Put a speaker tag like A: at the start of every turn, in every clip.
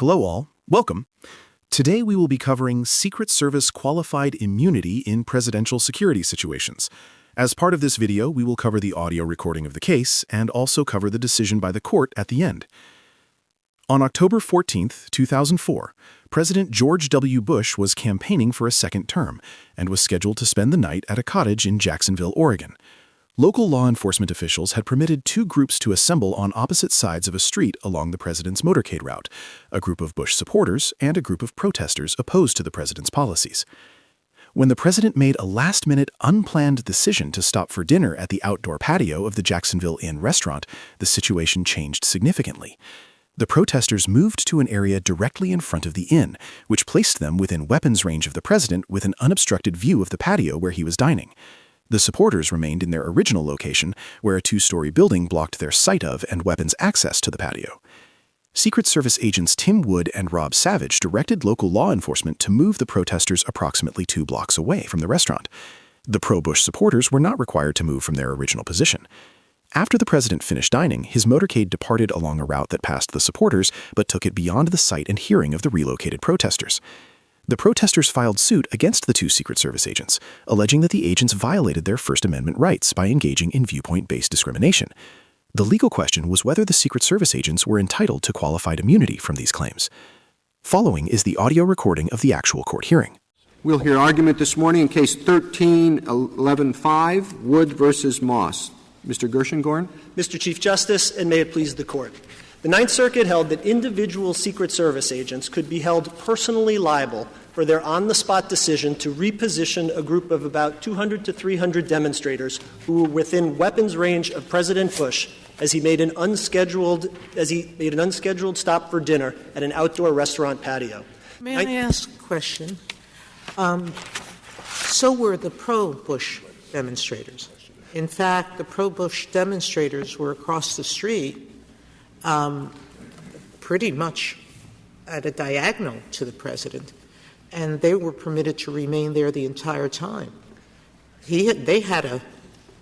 A: Hello all, welcome. Today we will be covering Secret Service qualified immunity in presidential security situations. As part of this video, we will cover the audio recording of the case and also cover the decision by the court at the end. On October 14, 2004, President George W. Bush was campaigning for a second term and was scheduled to spend the night at a cottage in Jacksonville, Oregon. Local law enforcement officials had permitted two groups to assemble on opposite sides of a street along the president's motorcade route, a group of Bush supporters and a group of protesters opposed to the president's policies. When the president made a last-minute, unplanned decision to stop for dinner at the outdoor patio of the Jacksonville Inn restaurant, the situation changed significantly. The protesters moved to an area directly in front of the inn, which placed them within weapons range of the president with an unobstructed view of the patio where he was dining. The supporters remained in their original location, where a two-story building blocked their sight of and weapons access to the patio. Secret Service agents Tim Wood and Rob Savage directed local law enforcement to move the protesters approximately 2 blocks away from the restaurant. The pro-Bush supporters were not required to move from their original position. After the president finished dining, his motorcade departed along a route that passed the supporters, but took it beyond the sight and hearing of the relocated protesters. The protesters filed suit against the two Secret Service agents, alleging that the agents violated their First Amendment rights by engaging in viewpoint-based discrimination. The legal question was whether the Secret Service agents were entitled to qualified immunity from these claims. Following is the audio recording of the actual court hearing.
B: We'll hear argument this morning in Case 13-11-5, Wood v. Moss. Mr. Gershengorn.
C: Mr. Chief Justice, and may it please the Court. The Ninth Circuit held that individual Secret Service agents could be held personally liable for their on-the-spot decision to reposition a group of about 200 to 300 demonstrators who were within weapons range of President Bush as he made an unscheduled stop for dinner at an outdoor restaurant patio.
D: May I ask a question? So were the pro-Bush demonstrators. In fact, the pro-Bush demonstrators were across the street, pretty much at a diagonal to the president, and they were permitted to remain there the entire time. They had a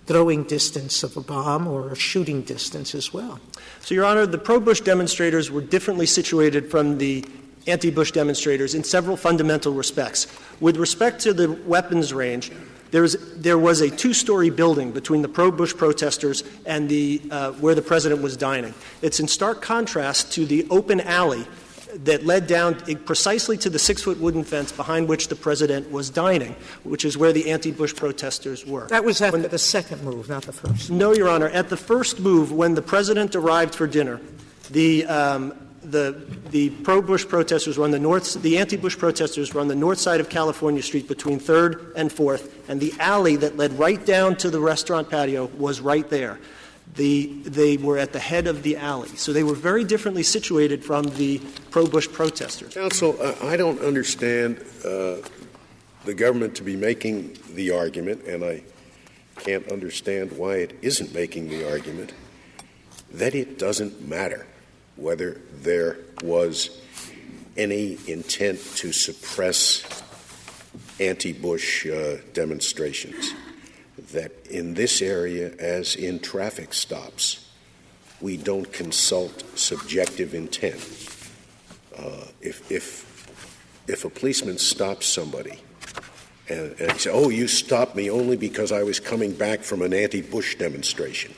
D: throwing distance of a bomb or a shooting distance as well.
C: So, Your Honor, the pro-Bush demonstrators were differently situated from the anti-Bush demonstrators in several fundamental respects. With respect to the weapons range, there was a two-story building between the pro-Bush protesters and where the president was dining. It's in stark contrast to the open alley that led down precisely to the 6-foot wooden fence behind which the president was dining, which is where the anti-Bush protesters were.
D: That was after the second move, not the first.
C: No, Your Honor. At the first move, when the president arrived for dinner, the pro-Bush protesters were on the north. The anti-Bush protesters were on the north side of California Street between 3rd and 4th, and the alley that led right down to the restaurant patio was right there. They were at the head of the alley, so they were very differently situated from the pro-Bush protesters.
E: Counsel, I don't understand the government to be making the argument, and I can't understand why it isn't making the argument, that it doesn't matter whether there was any intent to suppress anti-Bush demonstrations, that in this area, as in traffic stops, we don't consult subjective intent. If a policeman stops somebody and he says, "Oh, you stopped me only because I was coming back from an anti-Bush demonstration,"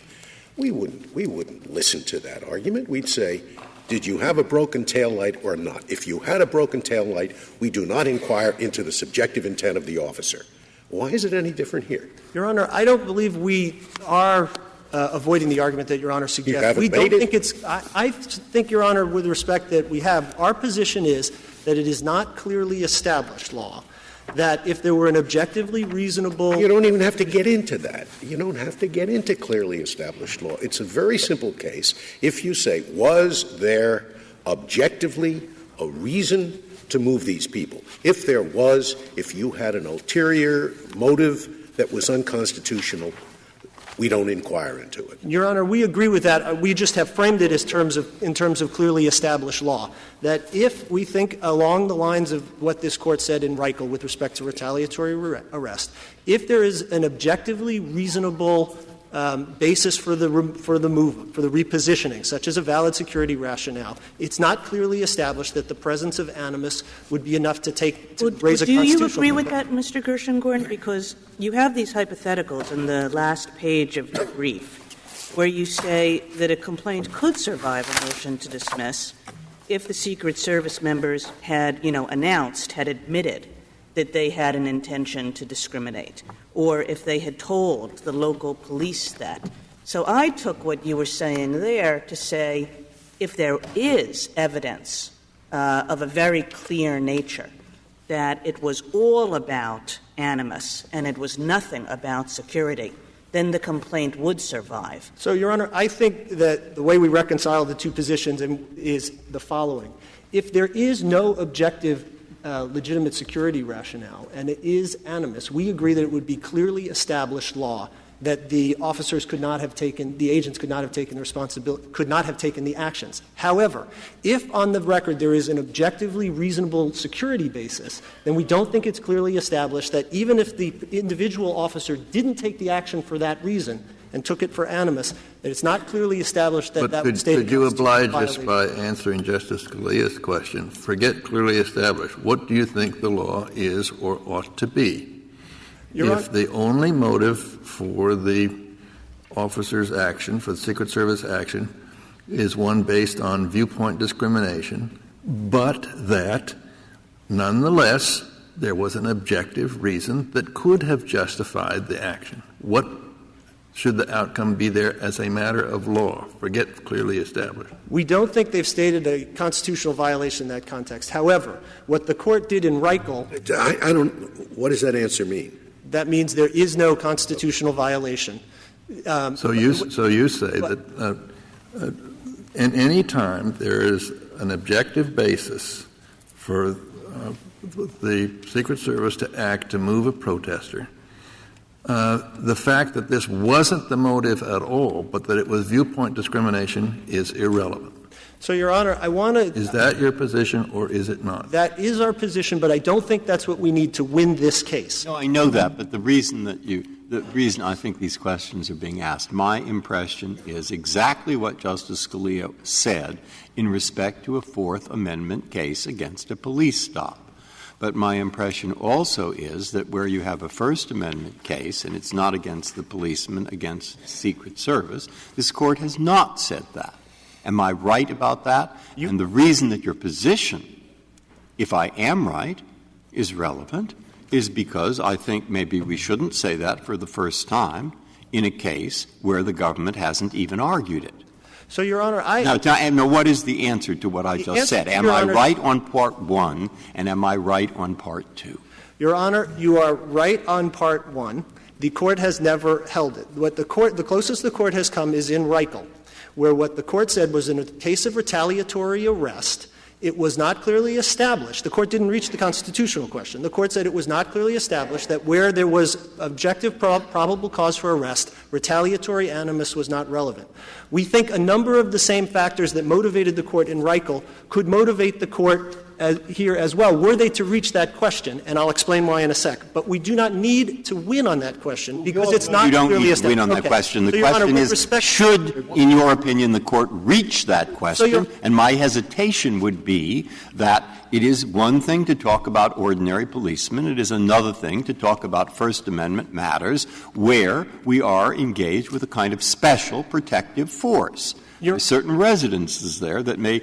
E: we wouldn't listen to that argument. We'd say, did you have a broken taillight or not? If you had a broken taillight, we do not inquire into the subjective intent of the officer. Why is it any different here?
C: Your Honor, I don't believe we are avoiding the argument that Your Honor suggests.
E: You haven't
C: we
E: made
C: don't
E: it?
C: think it's. I think, Your Honor, with respect that we have, our position is that it is not clearly established law that if there were an objectively reasonable.
E: You don't even have to get into that. You don't have to get into clearly established law. It's a very simple case. If you say, was there objectively a reason to move these people? If there was, if you had an ulterior motive that was unconstitutional, we don't inquire into it.
C: Your Honor, we agree with that. We just have framed it as in terms of clearly established law, that if we think along the lines of what this Court said in Reichel with respect to retaliatory arrest, if there is an objectively reasonable basis for the repositioning, such as a valid security rationale, it's not clearly established that the presence of animus would be enough to raise a constitutional.
F: Do you agree with that, Mr. Gershengorn? Because you have these hypotheticals in the last page of the brief where you say that a complaint could survive a motion to dismiss if the Secret Service members had, had admitted that they had an intention to discriminate, or if they had told the local police that. So I took what you were saying there to say if there is evidence of a very clear nature that it was all about animus and it was nothing about security, then the complaint would survive.
C: So, Your Honor, I think that the way we reconcile the two positions is the following. If there is no objective legitimate security rationale and it is animus, we agree that it would be clearly established law that the officers the agents could not have taken the responsibility, could not have taken the actions. However, if on the record there is an objectively reasonable security basis, then we don't think it's clearly established that even if the individual officer didn't take the action for that reason and took it for animus, that it's not clearly established that that would state a constitutional violation.
G: Could you oblige us by answering Justice Scalia's question? Forget clearly established. What do you think the law is or ought to be? If the only motive for the officer's action, for the Secret Service action, is one based on viewpoint discrimination, but that nonetheless there was an objective reason that could have justified the action, what should the outcome be there as a matter of law? Forget clearly established.
C: We don't think they've stated a constitutional violation in that context. However, what the Court did in Reichel —
E: what does that answer mean?
C: That means there is no constitutional violation.
G: So you say that in any time there is an objective basis for the Secret Service to act to move a protester, the fact that this wasn't the motive at all, but that it was viewpoint discrimination, is irrelevant.
C: So, Your Honor, I want to —
G: Is that your position or is it not?
C: That is our position, but I don't think that's what we need to win this case.
H: No, I know that, but the reason I think these questions are being asked, my impression is exactly what Justice Scalia said in respect to a Fourth Amendment case against a police stop. But my impression also is that where you have a First Amendment case and it's not against the policeman, against the Secret Service, this Court has not said that. Am I right about that? And the reason that your position, if I am right, is relevant is because I think maybe we shouldn't say that for the first time in a case where the government hasn't even argued it.
C: So, Your Honor,
H: Now, what is the answer to what I just said? Am I right on Part 1 and am I right on Part 2?
C: Your Honor, you are right on Part 1. The Court has never held it. The closest the Court has come is in Reichel, where what the Court said was in a case of retaliatory arrest, it was not clearly established. The Court didn't reach the constitutional question. The Court said it was not clearly established that where there was objective probable cause for arrest, retaliatory animus was not relevant. We think a number of the same factors that motivated the Court in Reichel could motivate the Court here as well, were they to reach that question, and I'll explain why in a sec. But we do not need to win on that question because it's not clearly established.
H: You don't need to win on that question. The question is, should, in your opinion, the Court reach that question? And my hesitation would be that it is one thing to talk about ordinary policemen. It is another thing to talk about First Amendment matters where we are engaged with a kind of special protective force. There are certain residences there that may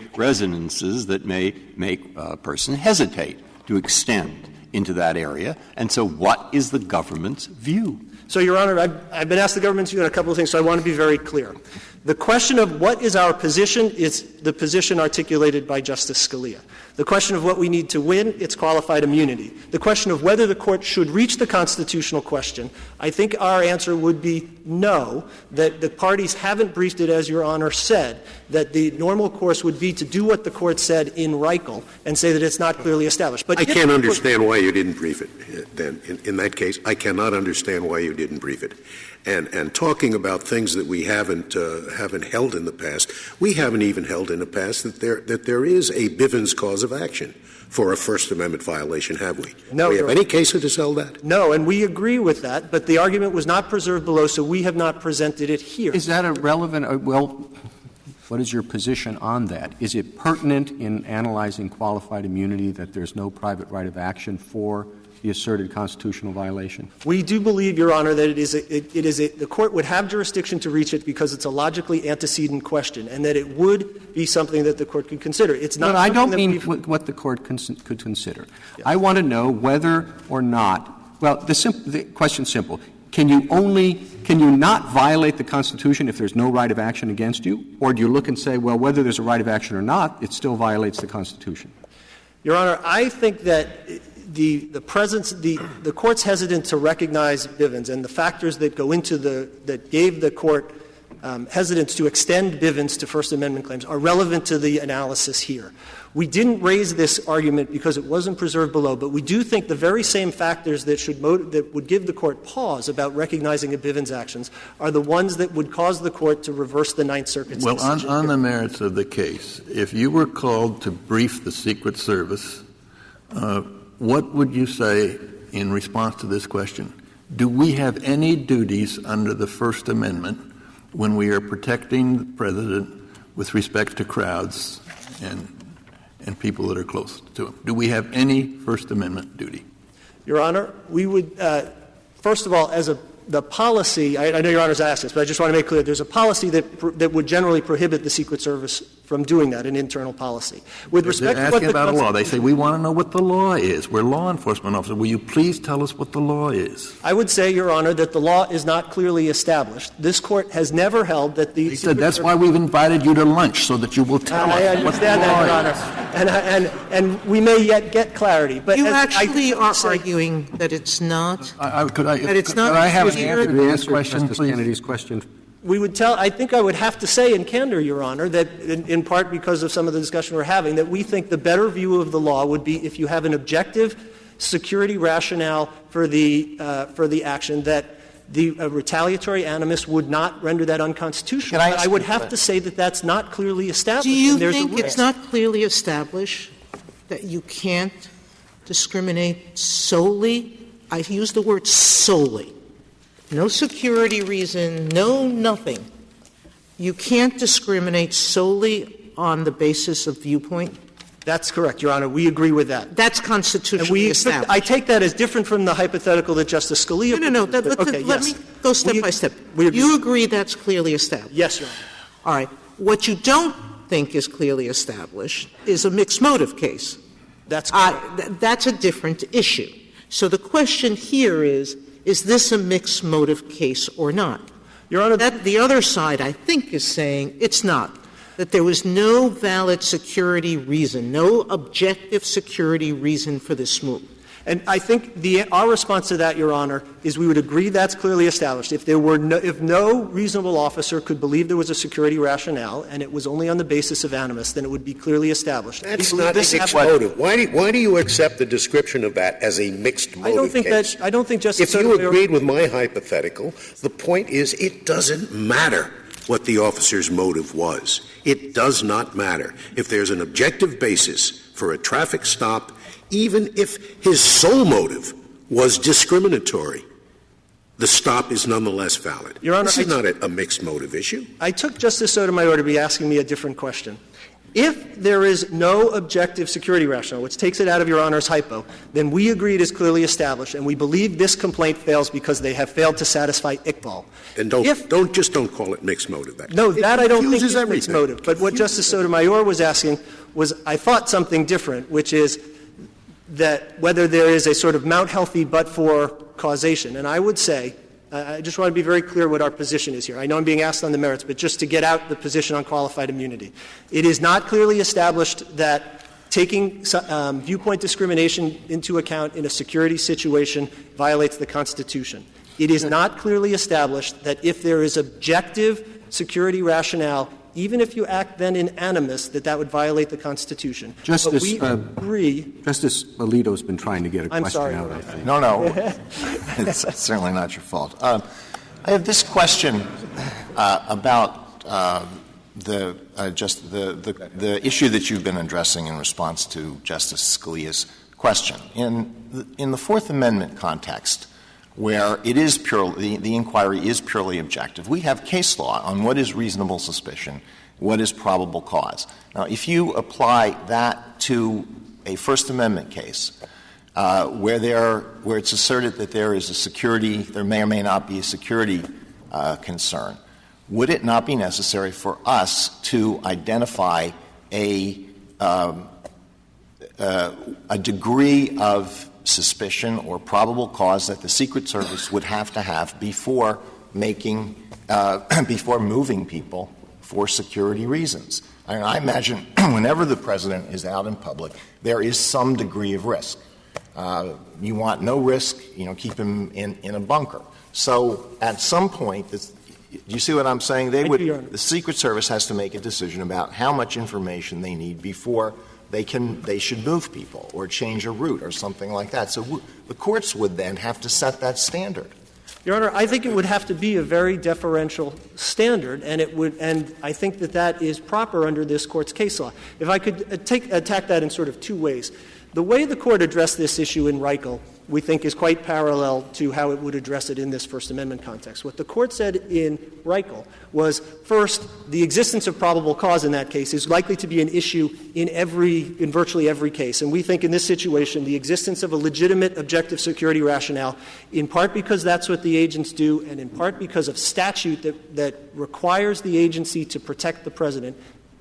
H: make a person hesitate to extend into that area. And so what is the government's view?
C: So, Your Honor, I've been asked the government's view on a couple of things, so I want to be very clear. The question of what is our position is the position articulated by Justice Scalia. The question of what we need to win, it's qualified immunity. The question of whether the Court should reach the constitutional question, I think our answer would be no, that the parties haven't briefed it, as Your Honor said, that the normal course would be to do what the Court said in Reichel and say that it's not clearly established. But
E: I can't understand why you didn't brief it then. In that case, I cannot understand why you didn't brief it. and talking about things that we haven't held in the past. We haven't even held in the past that there is a Bivens cause of action for a First Amendment violation, have we?
C: No.
E: Do we have any case that has held that?
C: No, and we agree with that, but the argument was not preserved below, so we have not presented it here.
I: Is that a relevant what is your position on that? Is it pertinent in analyzing qualified immunity that there's no private right of action for the asserted constitutional violation?
C: We do believe, Your Honor, that the Court would have jurisdiction to reach it because it's a logically antecedent question, and that it would be something that the Court could consider. It's not.
I: But I don't mean what the Court could consider. Yes. I want to know whether or not. Well, the question's simple. Can you not violate the Constitution if there's no right of action against you? Or do you look and say, well, whether there's a right of action or not, it still violates the Constitution?
C: Your Honor, I think that the presence, the Court's hesitant to recognize Bivens and the factors that go into that gave the Court hesitance to extend Bivens to First Amendment claims are relevant to the analysis here. We didn't raise this argument because it wasn't preserved below, but we do think the very same factors that would give the Court pause about recognizing a Bivens actions are the ones that would cause the Court to reverse the Ninth Circuit's decision.
G: Well, on the merits of the case, if you were called to brief the Secret Service, what would you say in response to this question? Do we have any duties under the First Amendment when we are protecting the President with respect to crowds and people that are close to him? Do we have any First Amendment duty?
C: Your Honor, we would, first of all, as the policy, I know Your Honor's asked this, but I just want to make clear, there's a policy that would generally prohibit the Secret Service from doing that, an internal policy. With respect
G: They're
C: to what
G: asking about a law. They say, we want to know what the law is. We're law enforcement officers. Will you please tell us what the law is?
C: I would say, Your Honor, that the law is not clearly established. This Court has never held that the
G: He said that's why we've invited you to lunch, so that you will tell us what the law is.
C: I understand that, Your Honor. And we may yet get clarity. But
D: you actually are arguing that it's not.
G: Could I have an answer to this question, please?
I: Kennedy's question.
C: I think I would have to say in candor, Your Honor, that in part because of some of the discussion we're having, that we think the better view of the law would be if you have an objective security rationale for the action, that the retaliatory animus would not render that unconstitutional. I would have to say that that's not clearly established.
D: Do you think it's not clearly established that you can't discriminate solely? I use the word solely. No security reason, no nothing. You can't discriminate solely on the basis of viewpoint?
C: That's correct, Your Honor. We agree with that.
D: That's constitutionally established.
C: I take that as different from the hypothetical that Justice Scalia
D: No. Let me go step by step. You agree that's clearly established?
C: Yes, Your Honor.
D: All right. What you don't think is clearly established is a mixed motive case.
C: That's correct.
D: That's a different issue. So the question here is this a mixed motive case or not?
C: Your Honor,
D: the other side, I think, is saying it's not, that there was no valid security reason, no objective security reason for this move.
C: And I think our response to that, Your Honor, is we would agree that's clearly established. If no reasonable officer could believe there was a security rationale and it was only on the basis of animus, then it would be clearly established.
E: That's not a mixed motive. Why do you accept the description of that as a mixed motive case?
C: I don't think Justice
E: If you agreed with my hypothetical, the point is it doesn't matter what the officer's motive was. It does not matter. If there's an objective basis for a traffic stop, even if his sole motive was discriminatory, the stop is nonetheless valid.
C: Your Honor,
E: this is not a mixed motive issue.
C: I took Justice Sotomayor to be asking me a different question. If there is no objective security rationale, which takes it out of Your Honor's hypo, then we agree it is clearly established, and we believe this complaint fails because they have failed to satisfy Iqbal.
E: Then don't call it mixed motive.
C: That I don't think is mixed motive. But what Justice Sotomayor was asking was, I thought, something different, which is that whether there is a sort of Mount Healthy but-for causation. And I would say, I just want to be very clear what our position is here. I know I'm being asked on the merits, but just to get out the position on qualified immunity. It is not clearly established that taking viewpoint discrimination into account in a security situation violates the Constitution. It is not clearly established that if there is objective security rationale, even if you act then in animus, that would violate the Constitution.
I: Justice,
C: we agree.
I: Justice Alito's been trying to get a question out, I think.
J: No. It's certainly not your fault. I have this question about the issue that you've been addressing in response to Justice Scalia's question. In the Fourth Amendment context, where it is the inquiry is purely objective, we have case law on what is reasonable suspicion, what is probable cause. Now, if you apply that to a First Amendment case, where it's asserted that there may or may not be a security concern, would it not be necessary for us to identify a degree of suspicion or probable cause that the Secret Service would have to have before before moving people for security reasons? I imagine whenever the president is out in public, there is some degree of risk. You want no risk, keep him in a bunker. So at some point, do you see what I'm saying? The Secret Service has to make a decision about how much information they need before they should move people or change a route or something like that. So the courts would then have to set that standard.
C: Your Honor, I think it would have to be a very deferential standard, and I think that is proper under this Court's case law. If I could attack that in sort of two ways. The way the Court addressed this issue in Reichel, we think, is quite parallel to how it would address it in this First Amendment context. What the Court said in Reichel was, first, the existence of probable cause in that case is likely to be an issue in virtually every case. And we think in this situation, the existence of a legitimate objective security rationale, in part because that's what the agents do, and in part because of statute that requires the agency to protect the president,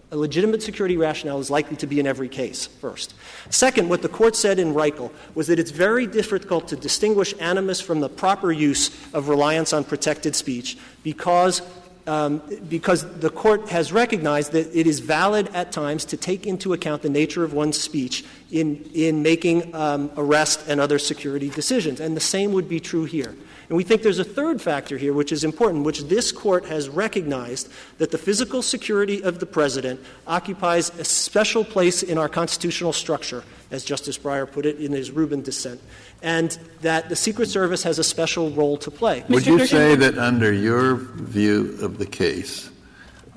C: a legitimate security rationale is likely to be in every case, first. Second, what the Court said in Reichel was that it's very difficult to distinguish animus from the proper use of reliance on protected speech because the Court has recognized that it is valid at times to take into account the nature of one's speech in making arrest and other security decisions. And the same would be true here. And we think there's a third factor here, which is important, which this Court has recognized that the physical security of the president occupies a special place in our constitutional structure, as Justice Breyer put it in his Rubin dissent, and that the Secret Service has a special role to play.
G: Would you say that under your view of the case,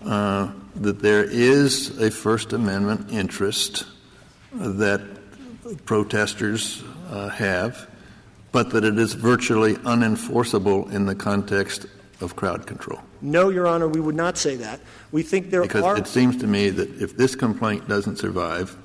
G: that there is a First Amendment interest that protesters have, but that it is virtually unenforceable in the context of crowd control?
C: No, Your Honor, we would not say that. We think
G: because it seems to me that if this complaint doesn't survive,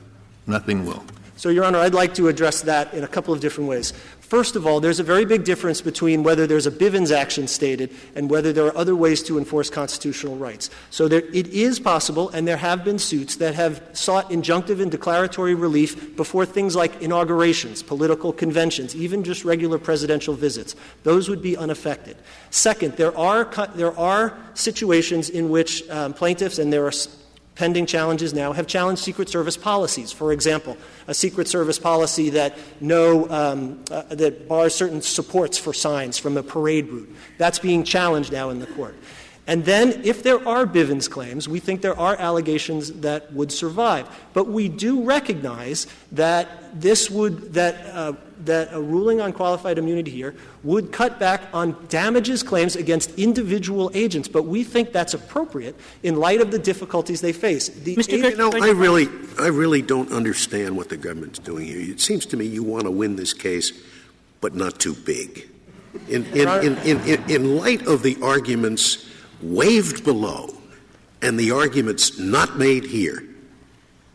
G: nothing will.
C: So, Your Honor, I'd like to address that in a couple of different ways. First of all, there's a very big difference between whether there's a Bivens action stated and whether there are other ways to enforce constitutional rights. So it is possible, and there have been suits that have sought injunctive and declaratory relief before things like inaugurations, political conventions, even just regular presidential visits. Those would be unaffected. Second, there are situations in which plaintiffs, and there are pending challenges now, have challenged Secret Service policies. For example, a Secret Service policy that that bars certain supports for signs from a parade route. That's being challenged now in the Court. And then, if there are Bivens claims, we think there are allegations that would survive. But we do recognize that that a ruling on qualified immunity here would cut back on damages claims against individual agents. But we think that's appropriate in light of the difficulties they face.
E: I really don't understand what the government's doing here. It seems to me you want to win this case, but not too big. In light of the arguments waived below and the arguments not made here,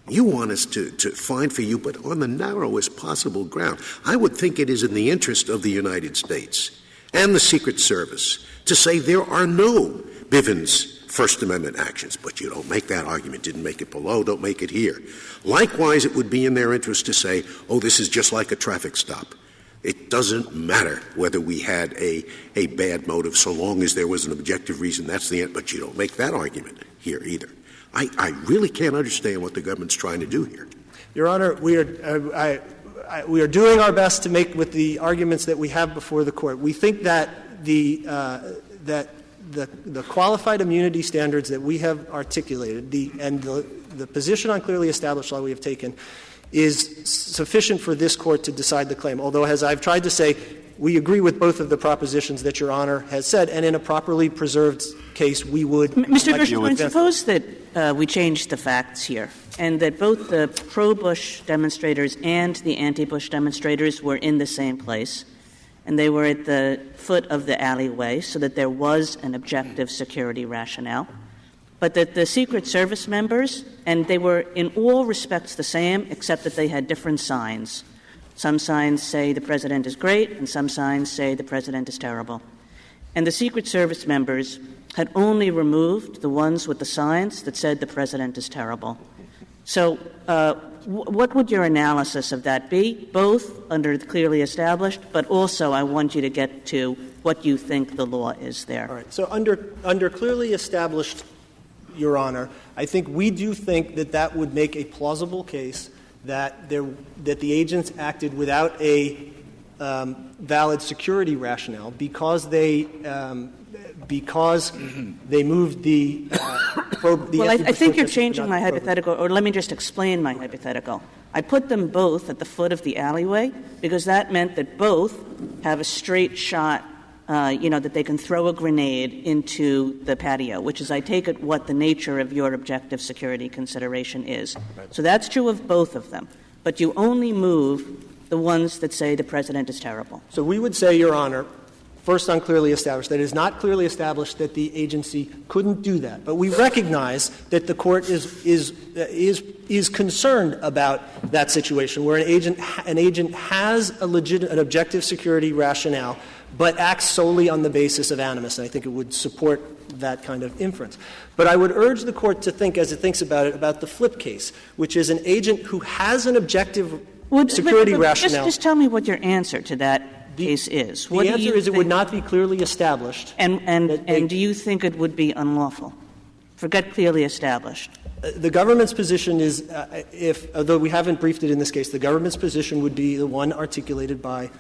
E: you want us to find for you, but on the narrowest possible ground. I would think it is in the interest of the United States and the Secret Service to say there are no Bivens First Amendment actions. But you don't make that argument. Didn't make it below. Don't make it here. Likewise, it would be in their interest to say, this is just like a traffic stop. It doesn't matter whether we had a bad motive so long as there was an objective reason. That's the end. But you don't make that argument here either. I really can't understand what the government's trying to do here.
C: Your Honor, we are doing our best to make with the arguments that we have before the Court. We think that the qualified immunity standards that we have articulated and the position on clearly established law we have taken is sufficient for this Court to decide the claim. Although, as I've tried to say, we agree with both of the propositions that Your Honor has said, and in a properly preserved case, we would.
F: Mr. Gershengorn, suppose that we change the facts here, and that both the pro-Bush demonstrators and the anti-Bush demonstrators were in the same place, and they were at the foot of the alleyway, so that there was an objective security rationale, but that the Secret Service members, and they were in all respects the same, except that they had different signs. Some signs say the president is great, and some signs say the president is terrible. And the Secret Service members had only removed the ones with the signs that said the president is terrible. So what would your analysis of that be, both under the clearly established, but also I want you to get to what you think the law is there.
C: All right. So under clearly established, Your Honor, I think we do think that that would make a plausible case that the agents acted without a valid security rationale because they moved the
F: well, I think you're changing my hypothetical, or let me just explain my hypothetical. I put them both at the foot of the alleyway because that meant that both have a straight shot, that they can throw a grenade into the patio, which is, I take it, what the nature of your objective security consideration is. Right. So that's true of both of them. But you only move the ones that say the president is terrible.
C: So we would say, Your Honor, first on clearly established, that it is not clearly established that the agency couldn't do that. But we recognize that the court is concerned about that situation where an agent has an objective security rationale but acts solely on the basis of animus. And I think it would support that kind of inference. But I would urge the court to think, as it thinks about it, about the flip case, which is an agent who has an objective security rationale.
F: Just tell me what your answer to that case is.
C: The answer is it would not be clearly established.
F: And do you think it would be unlawful? Forget clearly established.
C: The government's position is, although we haven't briefed it in this case, the government's position would be the one articulated by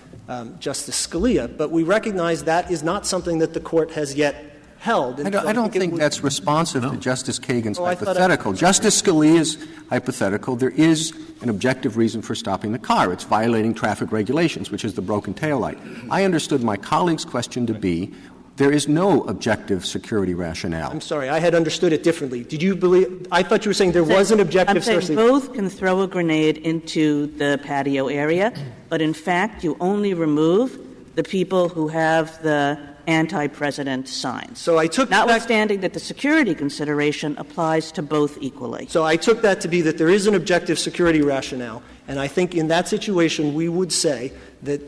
C: Justice Scalia. But we recognize that is not something that the court has yet held.
I: I don't think that's responsive to Justice Kagan's hypothetical. Justice Scalia's hypothetical, there is an objective reason for stopping the car. It's violating traffic regulations, which is the broken taillight. I understood my colleague's question to be, there is no objective security rationale.
C: I'm sorry. I had understood it differently. Did you believe — I thought you were saying there was an objective
F: — I'm saying both can throw a grenade into the patio area, but in fact you only remove the people who have the anti-president signs.
C: So I took
F: notwithstanding that the security consideration applies to both equally.
C: So I took that to be that there is an objective security rationale, and I think in that situation we would say that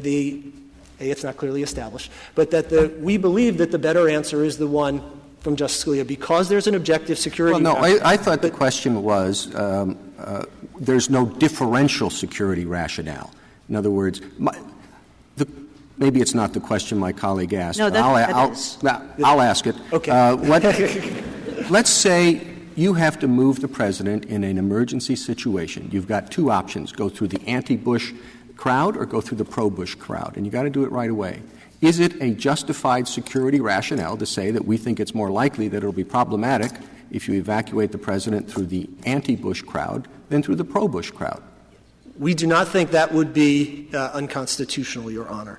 C: it's not clearly established, but that we believe that the better answer is the one from Justice Scalia because there's an objective security rationale.
I: Well, no, I thought the question was there's no differential security rationale. In other words, maybe it's not the question my colleague asked.
F: No,
I: I'll ask it.
C: Okay.
I: Let's say you have to move the president in an emergency situation. You've got two options: go through the anti-Bush crowd or go through the pro-Bush crowd, and you got to do it right away. Is it a justified security rationale to say that we think it's more likely that it'll be problematic if you evacuate the president through the anti-Bush crowd than through the pro-Bush crowd?
C: We do not think that would be unconstitutional, Your Honor.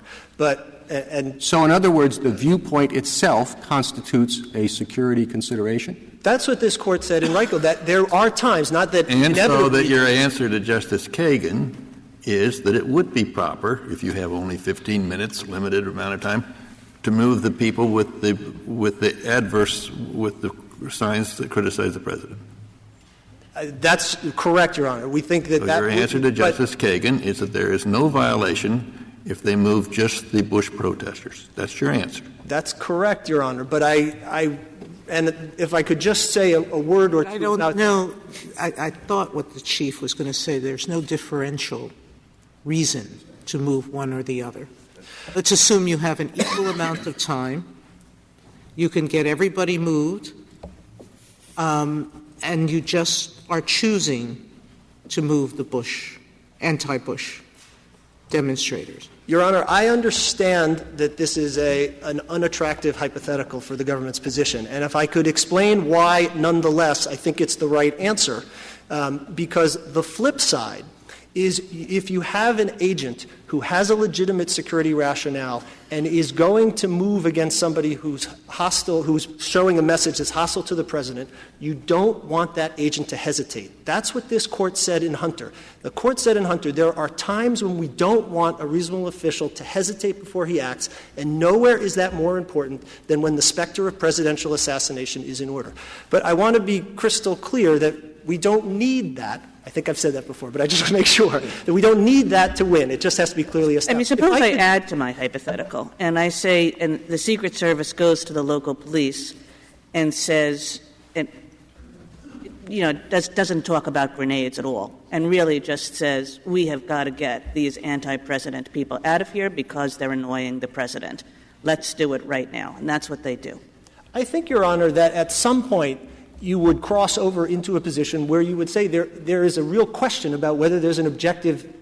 I: So, in other words, the viewpoint itself constitutes a security consideration?
C: That's what this Court said in Reichel, that there are times, not that
G: and so that your answer to Justice Kagan is that it would be proper, if you have only 15 minutes, limited amount of time, to move the people with the signs that criticize the president.
C: That's correct, Your Honor. We think that
G: so
C: that
G: your answer to Justice Kagan is that there is no violation if they move just the Bush protesters. That's your answer.
C: That's correct, Your Honor. But and if I could just say a word or two.
D: I don't know. I thought what the Chief was going to say, there's no differential reason to move one or the other. Let's assume you have an equal amount of time. You can get everybody moved, and you just are choosing to move the anti-Bush demonstrators.
C: Your Honor, I understand that this is an unattractive hypothetical for the government's position. And if I could explain why, nonetheless, I think it's the right answer, because the flip side is if you have an agent who has a legitimate security rationale and is going to move against somebody who's hostile, who's showing a message that's hostile to the president, you don't want that agent to hesitate. That's what this court said in Hunter. The court said in Hunter, there are times when we don't want a reasonable official to hesitate before he acts, and nowhere is that more important than when the specter of presidential assassination is in order. But I want to be crystal clear that we don't need that. I think I've said that before, but I just want to make sure that we don't need that to win. It just has to be clearly established.
F: Suppose I add to my hypothetical, and I say, and the Secret Service goes to the local police and says, doesn't talk about grenades at all, and really just says, we have got to get these anti-president people out of here because they're annoying the president. Let's do it right now. And that's what they do.
C: I think, Your Honor, that at some point you would cross over into a position where you would say there is a real question about whether there's an objective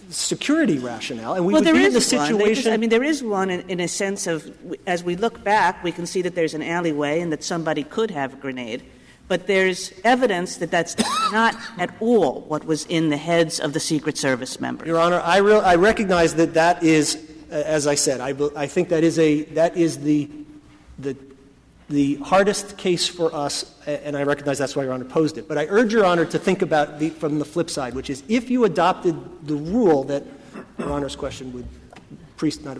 C: security rationale, and we would be in the situation.
F: There is one in a sense of, as we look back, we can see that there's an alleyway and that somebody could have a grenade, but there's evidence that that's not at all what was in the heads of the Secret Service members.
C: Your Honor, I recognize that is, as I said, I think that is the hardest case for us, and I recognize that's why Your Honor posed it. But I urge Your Honor to think about from the flip side, which is if you adopted the rule that Your Honor's question would,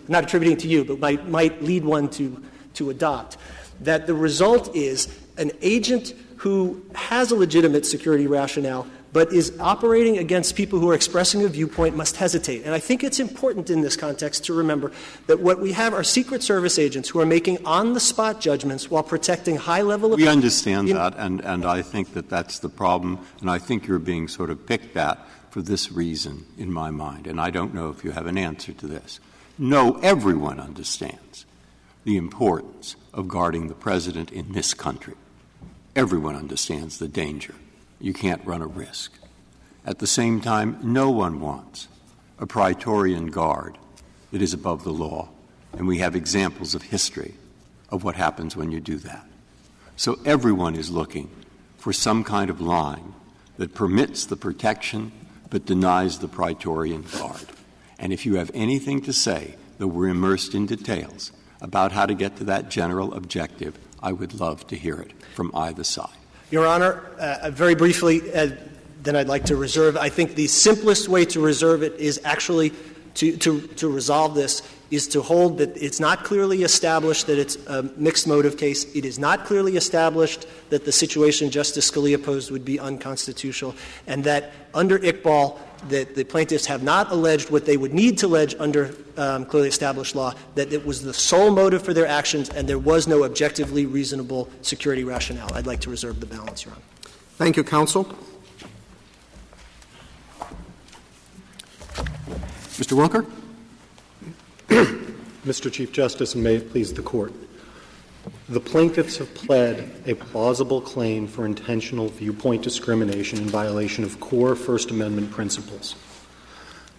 C: not attributing to you, but might lead one to adopt, that the result is an agent who has a legitimate security rationale but is operating against people who are expressing a viewpoint must hesitate. And I think it's important in this context to remember that what we have are Secret Service agents who are making on-the-spot judgments while protecting high-level
H: We understand that, and I think that that's the problem, and I think you're being sort of picked at for this reason in my mind, and I don't know if you have an answer to this. No, everyone understands the importance of guarding the president in this country. Everyone understands the danger. You can't run a risk. At the same time, no one wants a Praetorian guard that is above the law, and we have examples of history of what happens when you do that. So everyone is looking for some kind of line that permits the protection but denies the Praetorian guard. And if you have anything to say that we're immersed in details about how to get to that general objective, I would love to hear it from either side.
C: Your Honor, very briefly, then I'd like to reserve. I think the simplest way to reserve it is actually to resolve this is to hold that it's not clearly established that it's a mixed motive case. It is not clearly established that the situation Justice Scalia posed would be unconstitutional, and that under Iqbal, that the plaintiffs have not alleged what they would need to allege under clearly established law, that it was the sole motive for their actions and there was no objectively reasonable security rationale. I'd like to reserve the balance, Your Honor.
B: Thank you, counsel. Mr. Wilker?
K: Mr. Chief Justice, and may it please the Court. The plaintiffs have pled a plausible claim for intentional viewpoint discrimination in violation of core First Amendment principles.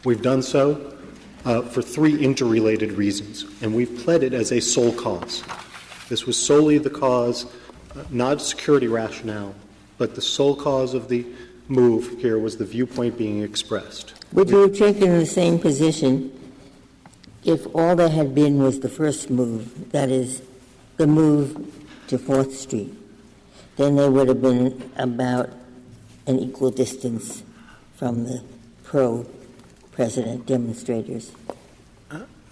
K: We've done so for three interrelated reasons, and we've pled it as a sole cause. This was solely the cause, not security rationale, but the sole cause of the move here was the viewpoint being expressed.
L: Would you have taken the same position if all there had been was the first move, that is, the move to 4th Street? Then there would have been about an equal distance from the pro-president demonstrators.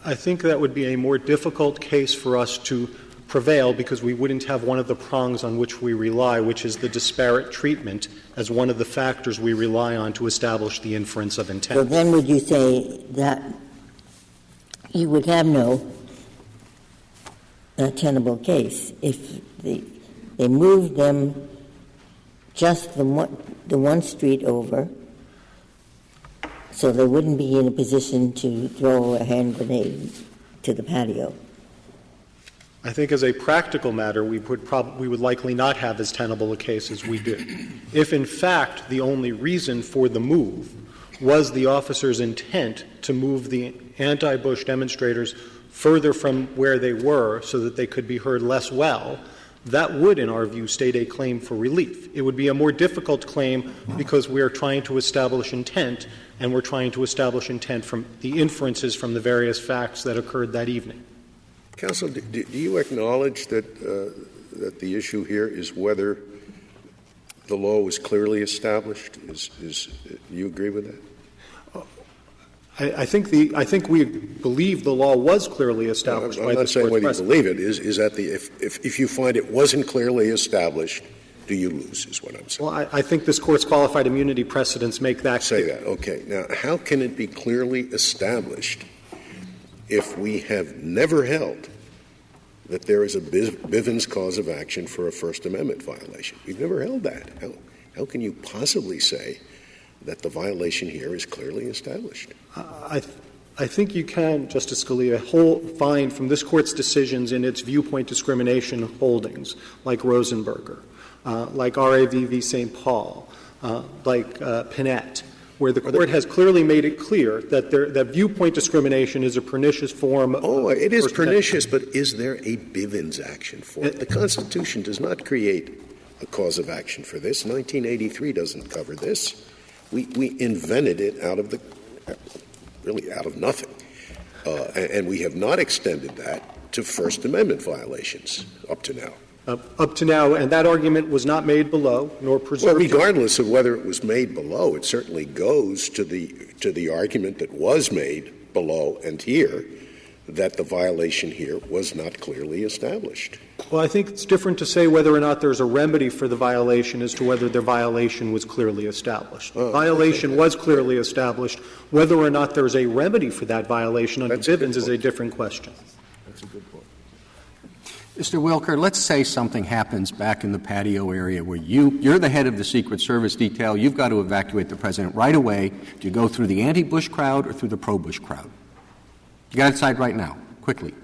K: I think that would be a more difficult case for us to prevail because we wouldn't have one of the prongs on which we rely, which is the disparate treatment, as one of the factors we rely on to establish the inference of intent.
L: So then would you say that you would have no tenable case if they moved them just the one street over, so they wouldn't be in a position to throw a hand grenade to the patio?
K: I think as a practical matter, we would likely not have as tenable a case as we did. If, in fact, the only reason for the move was the officer's intent to move the anti-Bush demonstrators further from where they were so that they could be heard less well, that would, in our view, state a claim for relief. It would be a more difficult claim because we are trying to establish intent, and we're trying to establish intent from the inferences from the various facts that occurred that evening.
E: Counsel, do you acknowledge that that the issue here is whether the law was clearly established? Do you agree with that?
K: I think we believe the law was clearly established by the
E: I'm not saying whether you
K: precedent.
E: believe it. Is that if you find it wasn't clearly established, do you lose, is what I'm saying.
K: Well, I think this Court's qualified immunity precedents make that
E: Say
K: clear.
E: that. Okay. Now, how can it be clearly established if we have never held that there is a Bivens cause of action for a First Amendment violation? We've never held that. How can you possibly say that the violation here is clearly established?
K: I think you can, Justice Scalia, find from this Court's decisions in its viewpoint discrimination holdings, like Rosenberger, like R.A.V. v. St. Paul, like Pinette, where the Court has clearly made it clear that viewpoint discrimination is a pernicious form of
E: it is pernicious, but is there a Bivens action for it? The Constitution does not create a cause of action for this. 1983 doesn't cover this. We invented it out of nothing. And we have not extended that to First Amendment violations up to now.
K: Up to now, and that argument was not made below nor preserved.
E: Well, regardless of whether it was made below, it certainly goes to the argument that was made below and here, that the violation here was not clearly established.
K: Well, I think it's different to say whether or not there's a remedy for the violation as to whether the violation was clearly established. The violation was clearly established. Whether or not there's a remedy for that violation under Bivens is a different question.
E: That's a good point.
I: Mr. Wilker, let's say something happens back in the patio area where you're the head of the Secret Service detail. You've got to evacuate the president right away. Do you go through the anti-Bush crowd or through the pro-Bush crowd? You got to decide right now, quickly.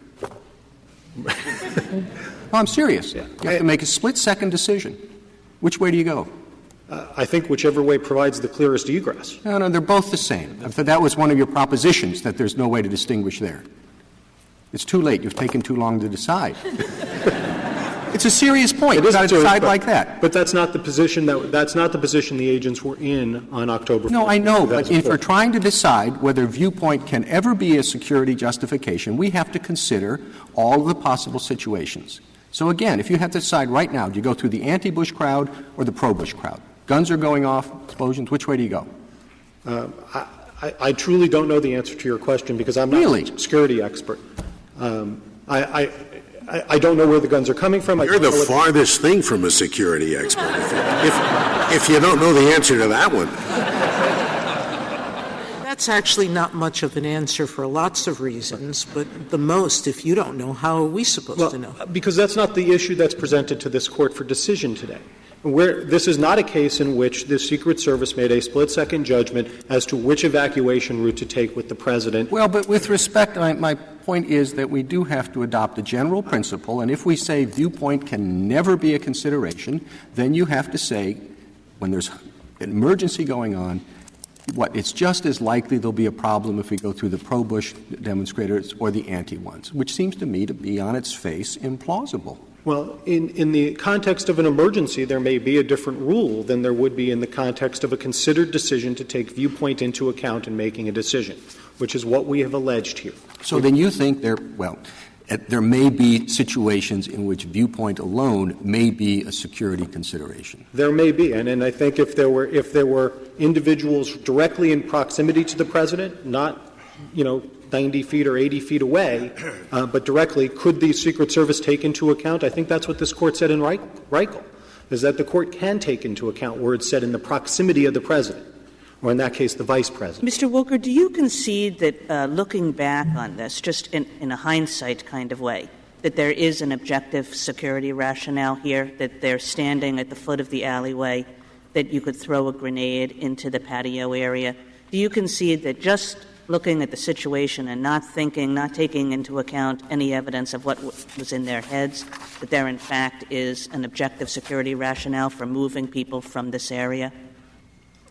I: No, I'm serious. You have to make a split-second decision. Which way do you go?
K: I think whichever way provides the clearest egress.
I: No, they're both the same. I thought that was one of your propositions, that there's no way to distinguish there. It's too late. You've taken too long to decide. It's a serious point. You've got to decide like that.
K: But that's not the position the agents were in on October 4th.
I: No, I know, but if we're trying to decide whether viewpoint can ever be a security justification, we have to consider all of the possible situations. So again, if you have to decide right now, do you go through the anti-Bush crowd or the pro-Bush crowd? Guns are going off, explosions, which way do you go?
K: I truly don't know the answer to your question because I'm not a security expert. I don't know where the guns are coming from.
E: You're the farthest thing from a security expert. If you don't know the answer to that one.
D: That's actually not much of an answer for lots of reasons, but the most, if you don't know, how are we supposed to know?
K: Because that's not the issue that's presented to this Court for decision today. This is not a case in which the Secret Service made a split-second judgment as to which evacuation route to take with the President.
I: Well, but with respect, my point is that we do have to adopt a general principle, and if we say viewpoint can never be a consideration, then you have to say, when there's an emergency going on, it's just as likely there'll be a problem if we go through the pro-Bush demonstrators or the anti-ones, which seems to me to be on its face implausible.
K: Well, in the context of an emergency, there may be a different rule than there would be in the context of a considered decision to take viewpoint into account in making a decision, which is what we have alleged here.
I: So then you think there may be situations in which viewpoint alone may be a security consideration.
K: There may be, and I think if there were individuals directly in proximity to the President, not 90 feet or 80 feet away, but directly, could the Secret Service take into account? I think that's what this Court said in Reichel, is that the Court can take into account where it's said in the proximity of the President, or in that case, the Vice President.
F: Mr. Wilker, do you concede that looking back on this, just in a hindsight kind of way, that there is an objective security rationale here, that they're standing at the foot of the alleyway, that you could throw a grenade into the patio area? Do you concede that just looking at the situation and not taking into account any evidence of what was in their heads, that there in fact is an objective security rationale for moving people from this area?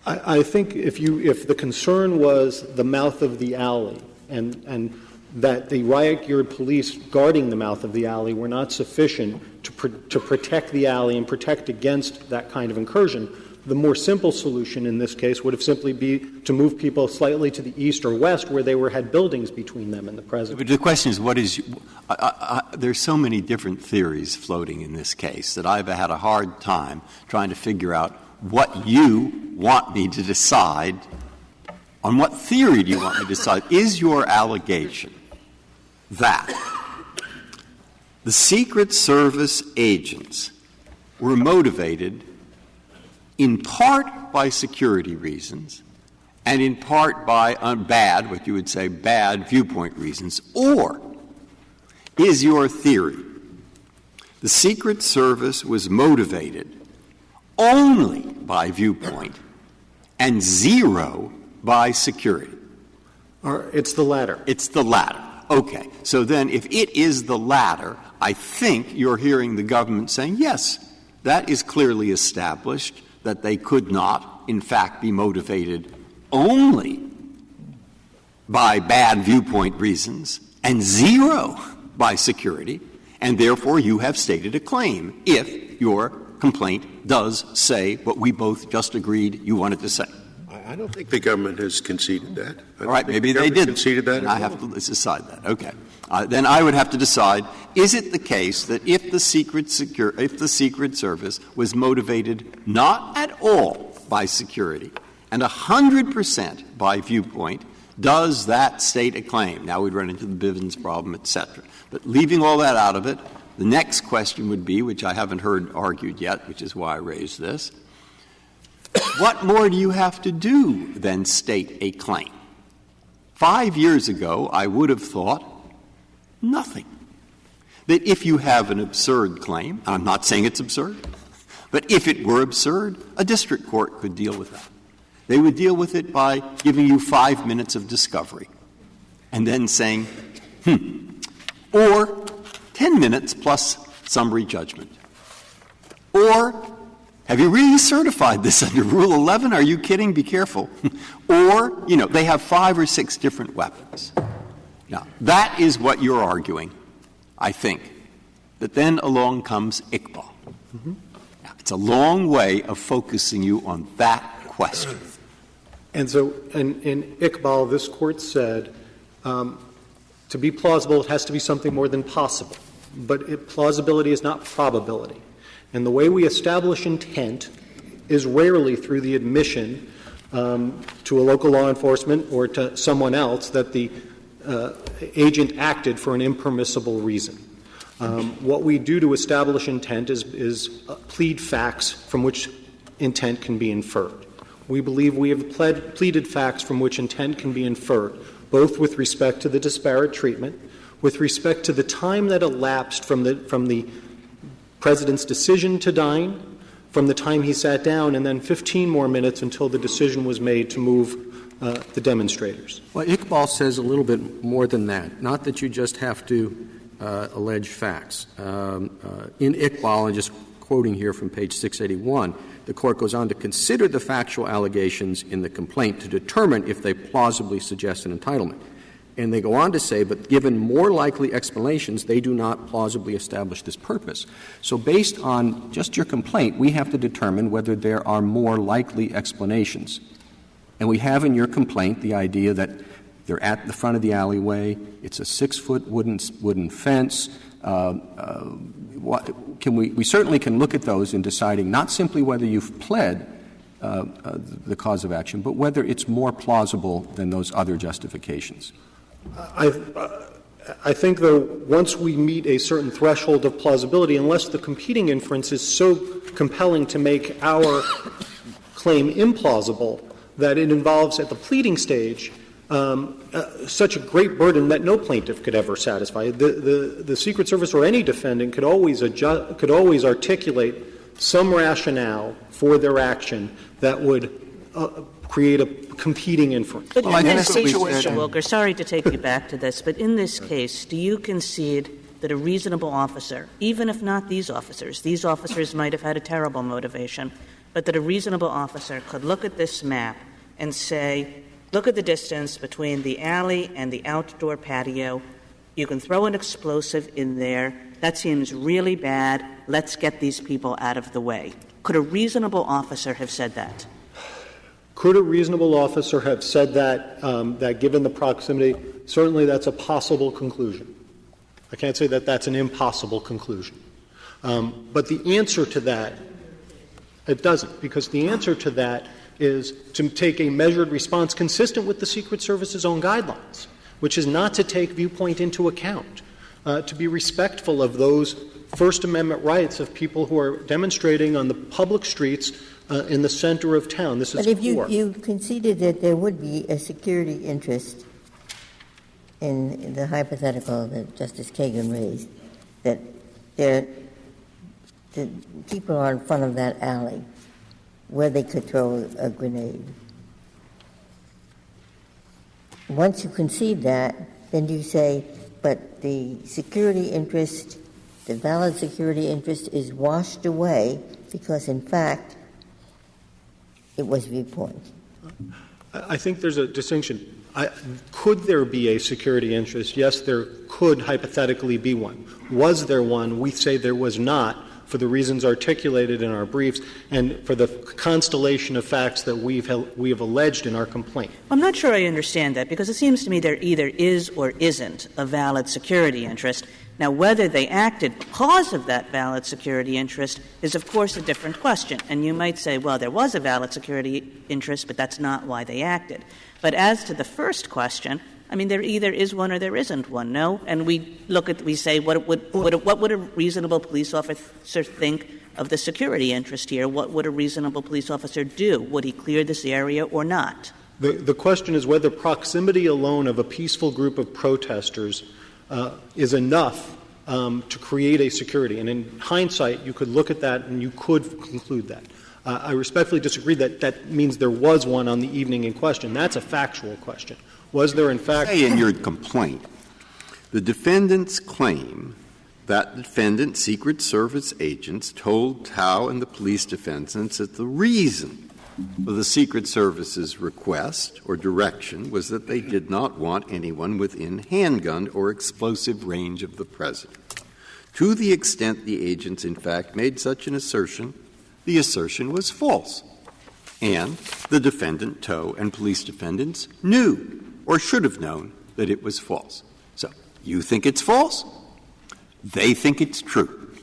K: I think if the concern was the mouth of the alley and that the riot-geared police guarding the mouth of the alley were not sufficient to protect the alley and protect against that kind of incursion, the more simple solution in this case would have simply be to move people slightly to the east or west where they had buildings between them and the president.
H: But the question is, there's so many different theories floating in this case that I've had a hard time trying to figure out what you want me to decide. On what theory do you want me to decide? Is your allegation that the Secret Service agents were motivated in part by security reasons and in part by what you would say bad viewpoint reasons? Or is your theory the Secret Service was motivated only by viewpoint and zero by security?
K: It's the latter.
H: It's the latter. Okay. So then if it is the latter, I think you're hearing the government saying, yes, that is clearly established, that they could not, in fact, be motivated only by bad viewpoint reasons and zero by security, and therefore you have stated a claim if your complaint does say what we both just agreed you wanted to say.
E: I don't think the government has conceded that.
H: All right, maybe they did.
E: Conceded that.
H: I have to decide that. Okay. Then I would have to decide: is it the case that if the Secret Service was motivated not at all by security and 100% by viewpoint, does that state a claim? Now we'd run into the Bivens problem, et cetera. But leaving all that out of it, the next question would be, which I haven't heard argued yet, which is why I raised this: what more do you have to do than state a claim? 5 years ago, I would have thought nothing. That if you have an absurd claim, I'm not saying it's absurd, but if it were absurd, a district court could deal with that. They would deal with it by giving you 5 minutes of discovery and then saying, or 10 minutes plus summary judgment. Or, have you really certified this under Rule 11? Are you kidding? Be careful. Or, they have 5 or 6 different weapons. Now, that is what you're arguing, I think. But then along comes Iqbal. Mm-hmm. Now, it's a long way of focusing you on that question.
K: And so in Iqbal, this Court said, to be plausible, it has to be something more than possible. But plausibility is not probability. And the way we establish intent is rarely through the admission to a local law enforcement or to someone else that the agent acted for an impermissible reason. What we do to establish intent is plead facts from which intent can be inferred. We believe we have pleaded facts from which intent can be inferred, both with respect to the disparate treatment, with respect to the time that elapsed from the President's decision to dine, from the time he sat down, and then 15 more minutes until the decision was made to move the demonstrators.
I: Well, Iqbal says a little bit more than that. Not that you just have to allege facts. In Iqbal, and just quoting here from page 681, the Court goes on to consider the factual allegations in the complaint to determine if they plausibly suggest an entitlement. And they go on to say, but given more likely explanations, they do not plausibly establish this purpose. So based on just your complaint, we have to determine whether there are more likely explanations. And we have in your complaint the idea that they're at the front of the alleyway, it's a 6-foot wooden fence. We certainly can look at those in deciding not simply whether you've pled the cause of action, but whether it's more plausible than those other justifications.
K: I think, though, once we meet a certain threshold of plausibility, unless the competing inference is so compelling to make our claim implausible that it involves, at the pleading stage, such a great burden that no plaintiff could ever satisfy. The Secret Service or any defendant could always articulate some rationale for their action that would create a competing inference.
F: But in this situation, Wilker, sorry to take you back to this, but in this case, do you concede that a reasonable officer, even if not these officers might have had a terrible motivation, but that a reasonable officer could look at this map and say, look at the distance between the alley and the outdoor patio. You can throw an explosive in there. That seems really bad. Let's get these people out of the way. Could a reasonable officer have said that?
K: Could a reasonable officer have said that, that given the proximity? Certainly that's a possible conclusion. I can't say that that's an impossible conclusion. But the answer to that, it doesn't, because the answer to that is to take a measured response consistent with the Secret Service's own guidelines, which is not to take viewpoint into account, to be respectful of those First Amendment rights of people who are demonstrating on the public streets in the center of town. This is
L: But if you conceded that there would be a security interest in the hypothetical that Justice Kagan raised, that the people are in front of that alley where they could throw a grenade. Once you concede that, then you say, but the security interest, the valid security interest is washed away because, in fact, it was viewpoint.
K: I think there's a distinction. Could there be a security interest? Yes, there could hypothetically be one. Was there one? We say there was not, for the reasons articulated in our briefs and for the constellation of facts that we have alleged in our complaint.
F: I'm not sure I understand that, because it seems to me there either is or isn't a valid security interest. Now, whether they acted because of that valid security interest is, of course, a different question. And you might say, well, there was a valid security interest, but that's not why they acted. But as to the first question, I mean, there either is one or there isn't one, no? And we say, what would a reasonable police officer think of the security interest here? What would a reasonable police officer do? Would he clear this area or not?
K: The question is whether proximity alone of a peaceful group of protesters is enough to create a security. And in hindsight, you could look at that and you could conclude that. I respectfully disagree that means there was one on the evening in question. That's a factual question. Was there, in fact—
H: Say in your complaint, the defendants claim that defendant Secret Service agents told Tao and the police defendants that the reason for the Secret Service's request or direction was that they did not want anyone within handgun or explosive range of the president. To the extent the agents, in fact, made such an assertion, the assertion was false. And the defendant, Tao, and police defendants knew or should have known that it was false. So you think it's false? They think it's true.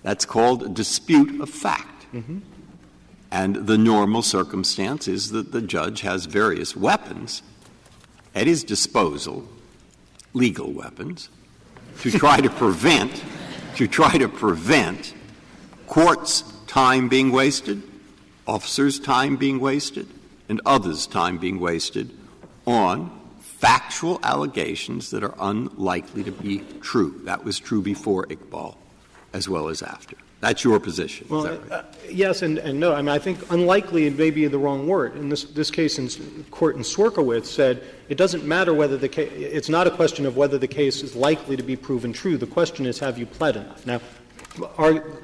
H: That's called a dispute of fact. Mm-hmm. And the normal circumstance is that the judge has various weapons at his disposal, legal weapons, to try to prevent courts' time being wasted, officers' time being wasted, and others' time being wasted on factual allegations that are unlikely to be true. That was true before Iqbal as well as after. That's your position.
K: Well,
H: is that right?
K: Yes and no. I mean, I think unlikely may be the wrong word. In this case, in court in Swierkiewicz said it doesn't matter whether the case — it's not a question of whether the case is likely to be proven true. The question is, have you pled enough? Now,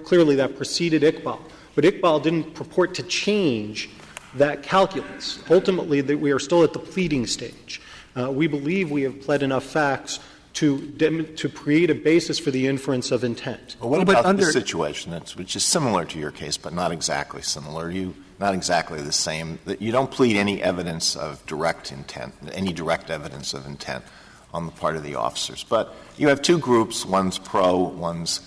K: clearly that preceded Iqbal. But Iqbal didn't purport to change that calculus. Ultimately, we are still at the pleading stage. We believe we have pled enough facts to create a basis for the inference of intent.
J: Well, what about the situation which is similar to your case, but not exactly similar? Not exactly the same. That you don't plead any evidence of direct intent, any direct evidence of intent on the part of the officers. But you have two groups, one's pro, one's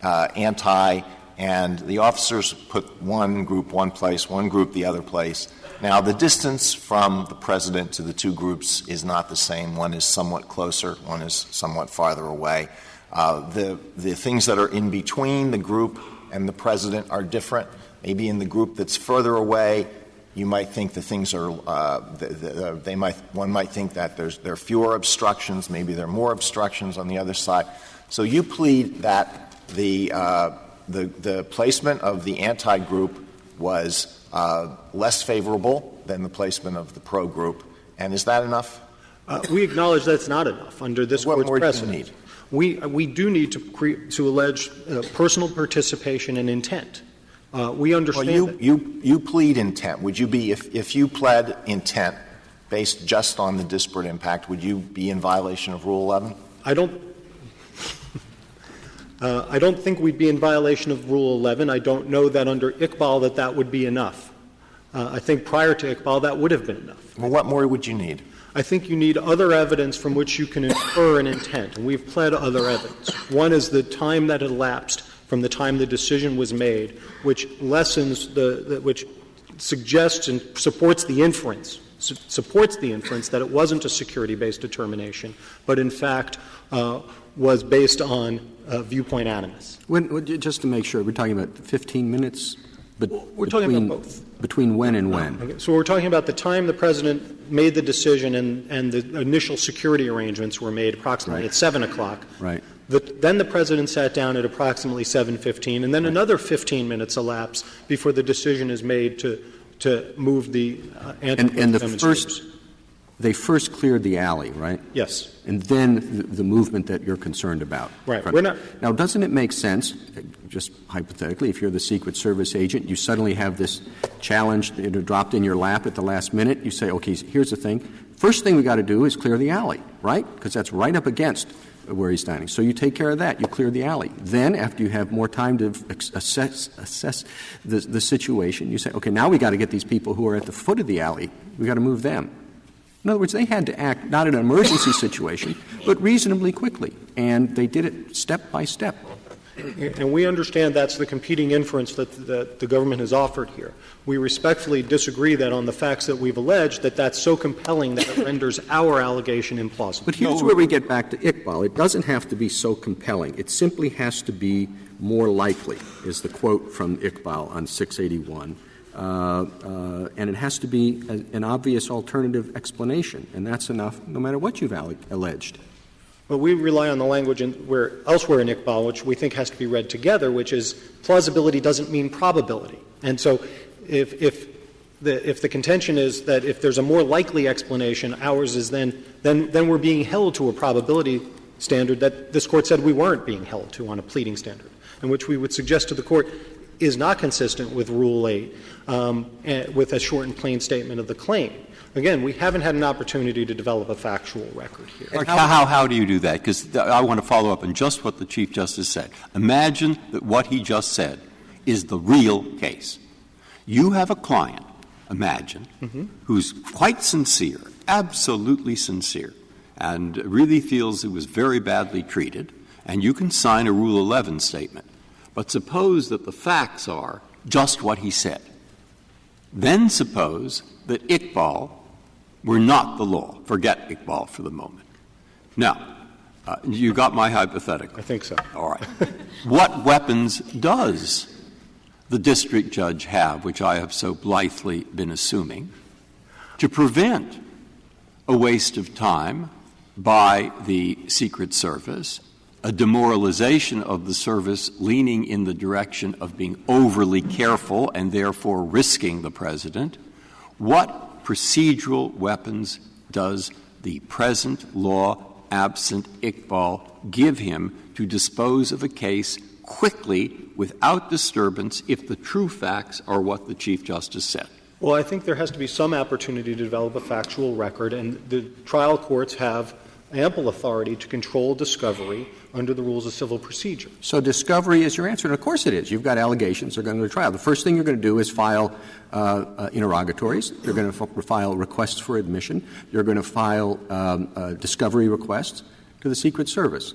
J: anti, and the officers put one group one place, one group the other place. Now, the distance from the president to the two groups is not the same. One is somewhat closer, one is somewhat farther away. The things that are in between the group and the president are different. Maybe in the group that's further away, you might think the things are one might think that there are fewer obstructions, maybe there are more obstructions on the other side. So you plead that the placement of the anti-group was less favorable than the placement of the pro-group. And is that enough?
K: We acknowledge that's not enough under this Court's precedent. We do need to allege personal participation and intent. We understand
J: you plead intent. Would you be, if you pled intent, based just on the disparate impact, would you be in violation of Rule 11?
K: I don't think we'd be in violation of Rule 11. I don't know that under Iqbal that would be enough. I think prior to Iqbal that would have been enough.
J: Well, what more would you need?
K: I think you need other evidence from which you can infer an intent, and we've pled other evidence. One is the time that elapsed from the time the decision was made, which lessens which suggests and supports the inference that it wasn't a security-based determination, but in fact was based on viewpoint animus.
I: Just to make sure, we're talking about 15 minutes?
K: We're talking about both.
I: Between when and when?
K: Okay. So we're talking about the time the President made the decision and the initial security arrangements were made approximately at 7 o'clock.
I: Right.
K: Then the President sat down at approximately 7:15, and then another 15 minutes elapsed before the decision is made to move the anti-demonstrators.
I: They first cleared the alley, right?
K: Yes.
I: And then the movement that you're concerned about.
K: Right.
I: Now, doesn't it make sense, just hypothetically, if you're the Secret Service agent, you suddenly have this challenge dropped in your lap at the last minute, you say, okay, here's the thing. First thing we got to do is clear the alley, right? Because that's right up against where he's standing. So you take care of that. You clear the alley. Then, after you have more time to assess the situation, you say, okay, now we got to get these people who are at the foot of the alley. We got to move them. In other words, they had to act not in an emergency situation, but reasonably quickly. And they did it step by step.
K: And we understand that's the competing inference that the government has offered here. We respectfully disagree that on the facts that we've alleged, that's so compelling that it renders our allegation implausible.
I: But here's where we get back to Iqbal. It doesn't have to be so compelling. It simply has to be more likely, is the quote from Iqbal on 681. And it has to be an obvious alternative explanation, and that's enough no matter what you've alleged.
K: Well, we rely on the language elsewhere in Iqbal, which we think has to be read together, which is plausibility doesn't mean probability. And so if the contention is that if there's a more likely explanation, ours is then we're being held to a probability standard that this Court said we weren't being held to on a pleading standard, and which we would suggest to the Court is not consistent with Rule 8, with a short and plain statement of the claim. Again, we haven't had an opportunity to develop a factual record here.
H: How do you do that? Because I want to follow up on just what the Chief Justice said. Imagine that what he just said is the real case. You have a client, imagine, who's quite sincere, absolutely sincere, and really feels he was very badly treated, and you can sign a Rule 11 statement. But suppose that the facts are just what he said. Then suppose that Iqbal were not the law. Forget Iqbal for the moment. Now, you got my hypothetical.
K: I think so.
H: All right. What weapons does the district judge have, which I have so blithely been assuming, to prevent a waste of time by the Secret Service, a demoralization of the service leaning in the direction of being overly careful and therefore risking the president? What procedural weapons does the present law, absent Iqbal, give him to dispose of a case quickly without disturbance if the true facts are what the Chief Justice said?
K: Well, I think there has to be some opportunity to develop a factual record, and the trial courts have ample authority to control discovery under the rules of civil procedure.
I: So discovery is your answer, and of course it is. You've got allegations that are going to go to trial. The first thing you're going to do is file interrogatories. You're going to file requests for admission. You're going to file discovery requests to the Secret Service.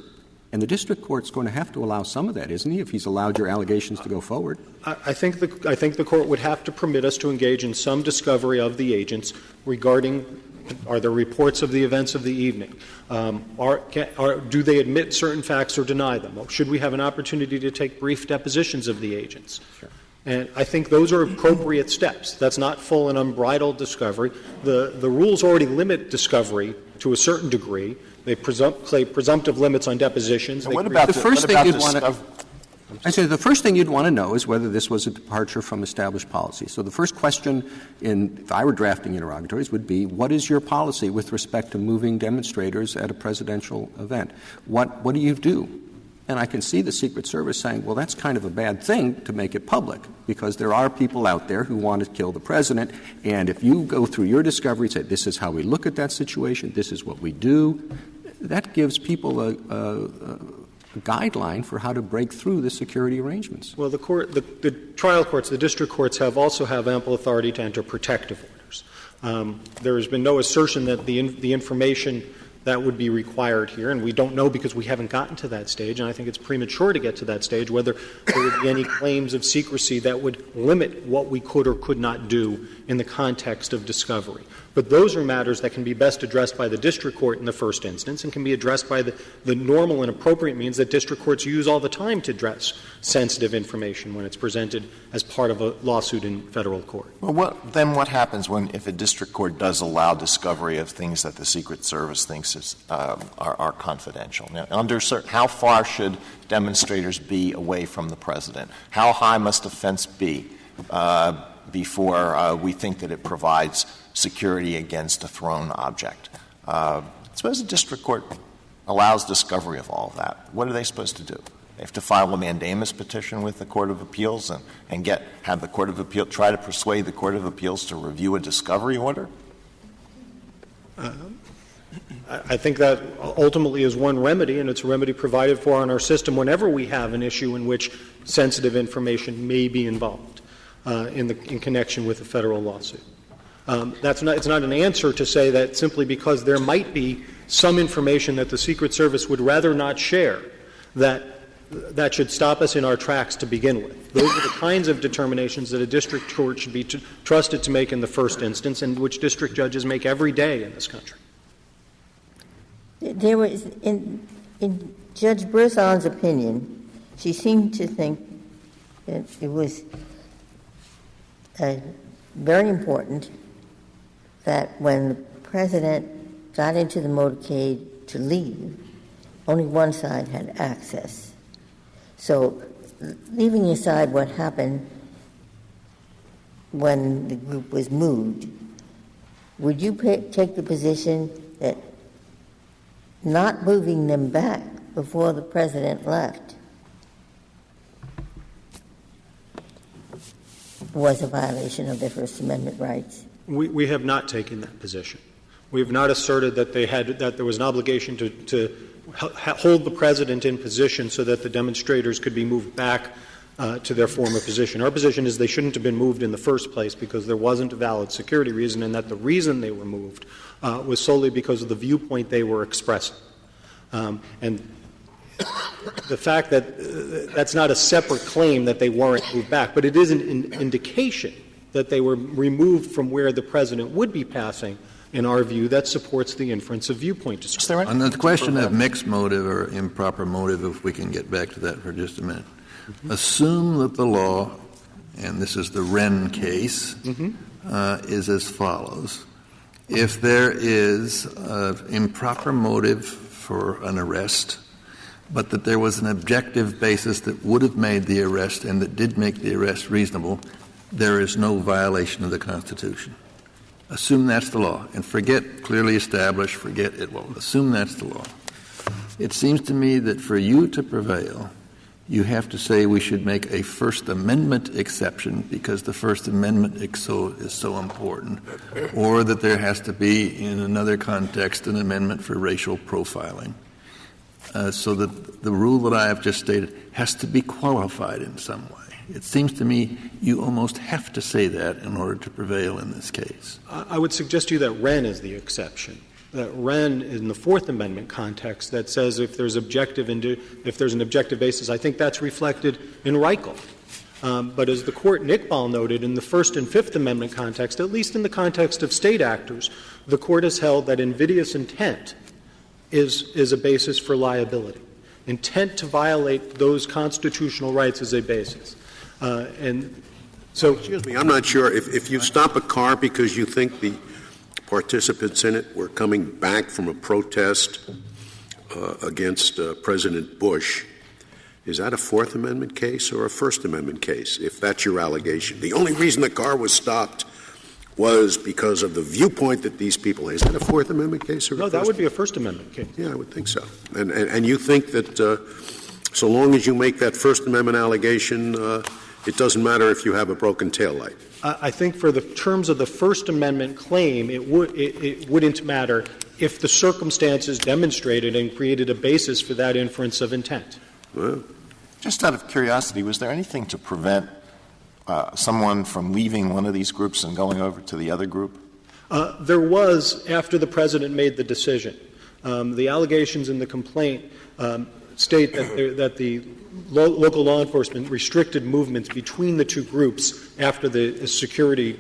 I: And the district court's going to have to allow some of that, isn't he, if he's allowed your allegations to go forward?
K: I think the court would have to permit us to engage in some discovery of the agents regarding are there reports of the events of the evening? Do they admit certain facts or deny them? Or should we have an opportunity to take brief depositions of the agents? Sure. And I think those are appropriate steps. That's not full and unbridled discovery. The rules already limit discovery to a certain degree. They play presumptive limits on depositions.
J: What about the first thing you'd want to
I: I say the first thing you'd want to know is whether this was a departure from established policy. So the first question, if I were drafting interrogatories, would be, what is your policy with respect to moving demonstrators at a presidential event? What do you do? And I can see the Secret Service saying, well, that's kind of a bad thing to make it public, because there are people out there who want to kill the president. And if you go through your discovery, say, this is how we look at that situation, this is what we do, that gives people a guideline for how to break through the security arrangements.
K: Well, the trial courts, the district courts also have ample authority to enter protective orders. There has been no assertion that the information that would be required here, and we don't know because we haven't gotten to that stage, and I think it's premature to get to that stage, whether there would be any claims of secrecy that would limit what we could or could not do in the context of discovery. But those are matters that can be best addressed by the district court in the first instance and can be addressed by the normal and appropriate means that district courts use all the time to address sensitive information when it's presented as part of a lawsuit in federal court.
J: Well, what happens if a district court does allow discovery of things that the Secret Service thinks are confidential? Now, how far should demonstrators be away from the president? How high must a fence be before we think that it provides security against a thrown object? Suppose a district court allows discovery of all of that. What are they supposed to do? They have to file a mandamus petition with the Court of Appeals and have the Court of Appeals try to persuade the Court of Appeals to review a discovery order?
K: I think that ultimately is one remedy, and it's a remedy provided for in our system whenever we have an issue in which sensitive information may be involved in connection with a federal lawsuit. It's not an answer to say that simply because there might be some information that the Secret Service would rather not share that should stop us in our tracks to begin with. Those are the kinds of determinations that a district court should be trusted to make in the first instance, and which district judges make every day in this country.
L: There was, in Judge Berzon's opinion, she seemed to think that it was very important that when the president got into the motorcade to leave, only one side had access. So, leaving aside what happened when the group was moved, would you take the position that not moving them back before the president left was a violation of their First Amendment rights?
K: We have not taken that position. We have not asserted that there was an obligation to hold the president in position so that the demonstrators could be moved back to their former position. Our position is they shouldn't have been moved in the first place because there wasn't a valid security reason, and that the reason they were moved was solely because of the viewpoint they were expressing. And the fact that that's not a separate claim that they weren't moved back, but it is an indication that they were removed from where the president would be passing, in our view, that supports the inference of viewpoint discrimination.
G: On the question of mixed motive or improper motive, if we can get back to that for just a minute, assume that the law, and this is the Wren case, is as follows. If there is improper motive for an arrest, but that there was an objective basis that would have made the arrest and that did make the arrest reasonable, there is no violation of the Constitution. Assume that's the law. And forget clearly established, forget it won't. Assume that's the law. It seems to me that for you to prevail, you have to say we should make a First Amendment exception because the First Amendment is so important, or that there has to be, in another context, an amendment for racial profiling. So that the rule that I have just stated has to be qualified in some way. It seems to me you almost have to say that in order to prevail in this case.
K: I would suggest to you that Wren is the exception. That Wren, in the Fourth Amendment context, that says if there's an objective basis, I think that's reflected in Reichel. But as the Court in Iqbal noted, in the First and Fifth Amendment context, at least in the context of state actors, the Court has held that invidious intent is a basis for liability. Intent to violate those constitutional rights is a basis.
E: Excuse me, I'm not sure. If you stop a car because you think the participants in it were coming back from a protest against President Bush, is that a Fourth Amendment case or a First Amendment case, if that's your allegation? The only reason the car was stopped was because of the viewpoint that these people had. Is that a Fourth Amendment case? Or
K: no, that would be a First Amendment case.
E: Yeah, I would think so. And you think that So long as you make that First Amendment allegation, it doesn't matter if you have a broken taillight.
K: I think for the terms of the First Amendment claim, it wouldn't matter if the circumstances demonstrated and created a basis for that inference of intent.
E: Well,
J: just out of curiosity, was there anything to prevent someone from leaving one of these groups and going over to the other group?
K: There was after the president made the decision. The allegations in the complaint state that the local law enforcement restricted movements between the two groups after the security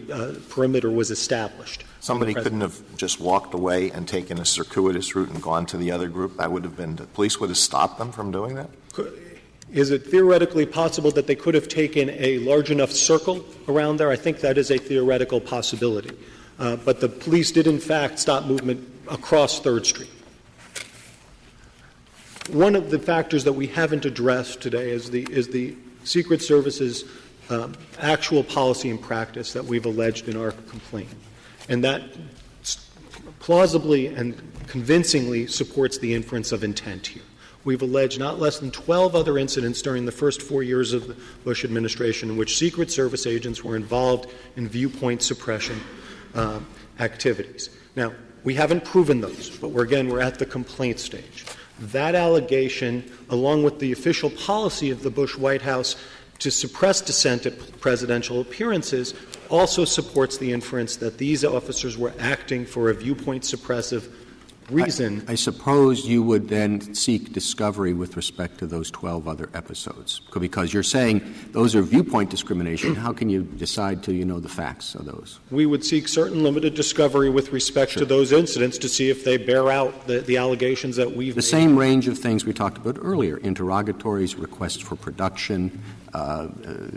K: perimeter was established.
J: Somebody couldn't have just walked away and taken a circuitous route and gone to the other group? That would have been — the police would have stopped them from doing that?
K: Is it theoretically possible that they could have taken a large enough circle around there? I think that is a theoretical possibility. But the police did, in fact, stop movement across 3rd Street. One of the factors that we haven't addressed today is the Secret Service's actual policy and practice that we've alleged in our complaint. And that plausibly and convincingly supports the inference of intent here. We've alleged not less than 12 other incidents during the first 4 years of the Bush administration in which Secret Service agents were involved in viewpoint suppression activities. Now, we haven't proven those, but we're at the complaint stage. That allegation, along with the official policy of the Bush White House to suppress dissent at presidential appearances, also supports the inference that these officers were acting for a viewpoint suppressive reason.
I: I suppose you would then seek discovery with respect to those 12 other episodes, because you're saying those are viewpoint discrimination. How can you decide till you know the facts of those?
K: We would seek certain limited discovery with respect to those incidents to see if they bear out the allegations that we've made.
I: Same range of things we talked about earlier: interrogatories, requests for production,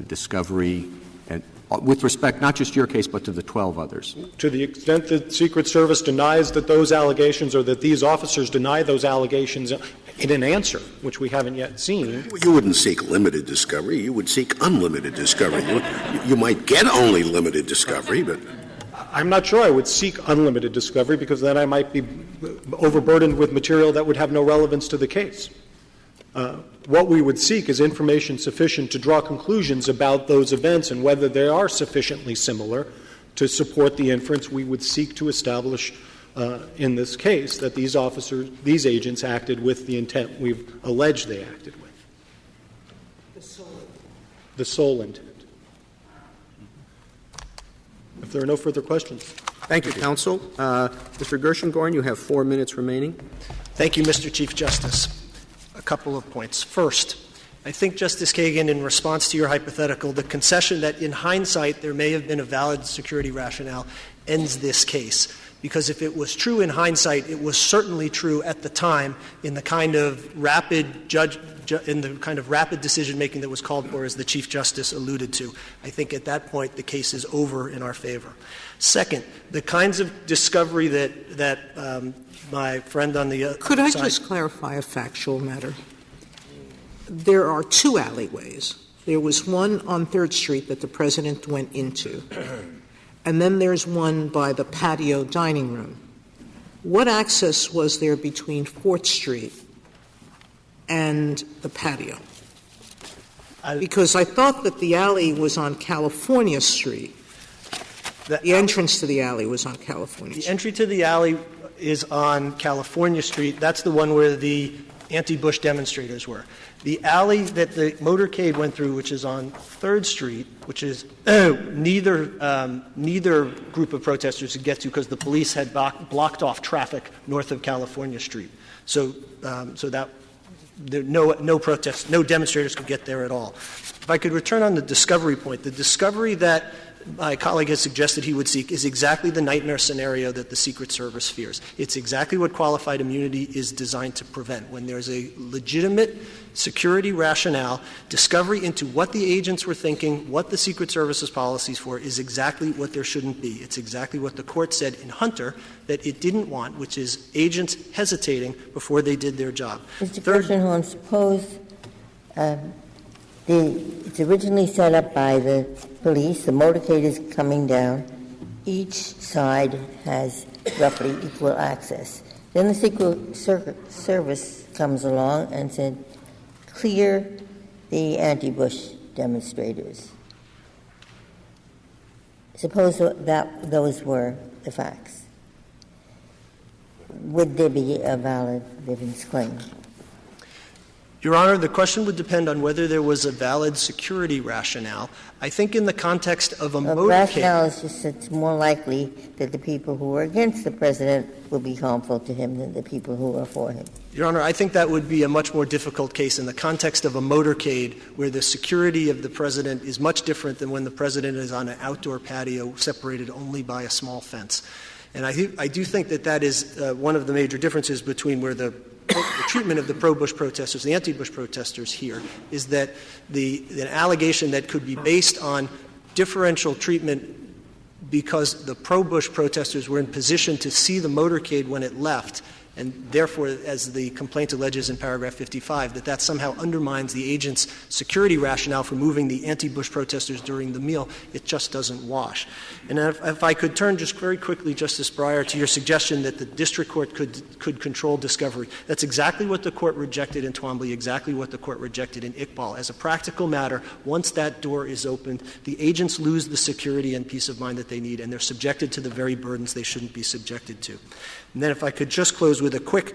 I: discovery, and with respect not just your case but to the 12 others.
K: To the extent that Secret Service denies that those allegations or that these officers deny those allegations in an answer, which we haven't yet seen.
E: You wouldn't seek limited discovery. You would seek unlimited discovery. You might get only limited discovery, but
K: I'm not sure I would seek unlimited discovery, because then I might be overburdened with material that would have no relevance to the case. What we would seek is information sufficient to draw conclusions about those events and whether they are sufficiently similar to support the inference we would seek to establish in this case that these agents acted with the intent we've alleged they acted with. The sole intent. If there are no further questions.
I: Thank you, counsel. Mr. Gershengorn, you have 4 minutes remaining.
C: Thank you, Mr. Chief Justice. A couple of points. First, I think, Justice Kagan, in response to your hypothetical, the concession that in hindsight there may have been a valid security rationale ends this case. Because if it was true in hindsight, it was certainly true at the time in the kind of rapid decision-making that was called for, as the Chief Justice alluded to. I think at that point the case is over in our favor. Second, the kinds of discovery that my friend on the
D: Could I
C: side —
D: just clarify a factual matter? There are 2 alleyways. There was one on 3rd Street that the President went into, and then there's one by the patio dining room. What access was there between 4th Street and the patio? Because I thought that the alley was on California Street. The entrance to the alley was on California Street.
C: The entry to the alley is on California Street. That's the one where the anti-Bush demonstrators were. The alley that the motorcade went through, which is on 3rd Street, which is neither group of protesters could get to because the police had blocked off traffic north of California Street. So that there no protests, no demonstrators could get there at all. If I could return on the discovery point, the discovery that my colleague has suggested he would seek is exactly the nightmare scenario that the Secret Service fears. It's exactly what qualified immunity is designed to prevent. When there's a legitimate security rationale, discovery into what the agents were thinking, what the Secret Service's policies for, is exactly what there shouldn't be. It's exactly what the court said in Hunter that it didn't want, which is agents hesitating before they did their job.
L: Mr. Gershengorn, suppose it's originally set up by the police. The motorcade is coming down. Each side has roughly equal access. Then the Secret Service comes along and said, clear the anti-Bush demonstrators. Suppose that those were the facts. Would there be a valid Bivens claim?
C: Your Honor, the question would depend on whether there was a valid security rationale. I think in the context of a motorcade...
L: rationale is just it's more likely that the people who are against the president will be harmful to him than the people who are for him.
C: Your Honor, I think that would be a much more difficult case in the context of a motorcade where the security of the president is much different than when the president is on an outdoor patio separated only by a small fence. And I do think that is one of the major differences between where the treatment of the pro-Bush protesters, the anti-Bush protesters here, is that an allegation that could be based on differential treatment because the pro-Bush protesters were in position to see the motorcade when it left, and therefore, as the complaint alleges in paragraph 55, that somehow undermines the agent's security rationale for moving the anti-Bush protesters during the meal. It just doesn't wash. And if I could turn just very quickly, Justice Breyer, to your suggestion that the district court could control discovery. That's exactly what the court rejected in Twombly, exactly what the court rejected in Iqbal. As a practical matter, once that door is opened, the agents lose the security and peace of mind that they need, and they're subjected to the very burdens they shouldn't be subjected to. And then if I could just close with a quick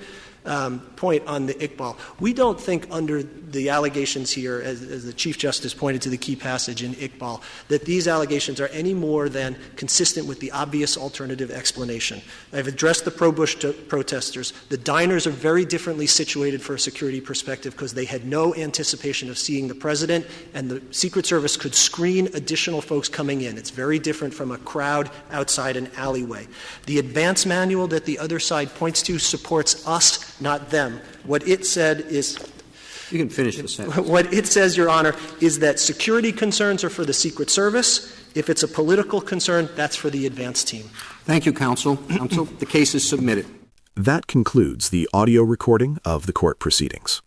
C: point on the Iqbal. We don't think under the allegations here, as the Chief Justice pointed to the key passage in Iqbal, that these allegations are any more than consistent with the obvious alternative explanation. I've addressed the pro-Bush protesters. The diners are very differently situated for a security perspective because they had no anticipation of seeing the president, and the Secret Service could screen additional folks coming in. It's very different from a crowd outside an alleyway. The advance manual that the other side points to supports us, not them. What it said is...
I: You can finish the sentence.
C: What it says, Your Honor, is that security concerns are for the Secret Service. If it's a political concern, that's for the advance team.
I: Thank you, counsel. Counsel, the case is submitted.
A: That concludes the audio recording of the court proceedings.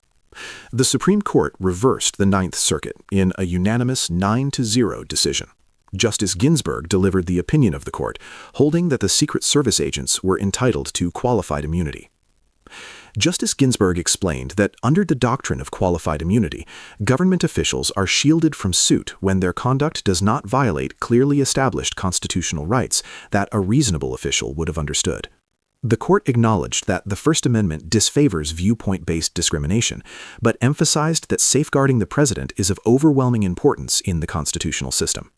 A: The Supreme Court reversed the Ninth Circuit in a unanimous 9-0 decision. Justice Ginsburg delivered the opinion of the court, holding that the Secret Service agents were entitled to qualified immunity. Justice Ginsburg explained that under the doctrine of qualified immunity, government officials are shielded from suit when their conduct does not violate clearly established constitutional rights that a reasonable official would have understood. The court acknowledged that the First Amendment disfavors viewpoint-based discrimination, but emphasized that safeguarding the president is of overwhelming importance in the constitutional system.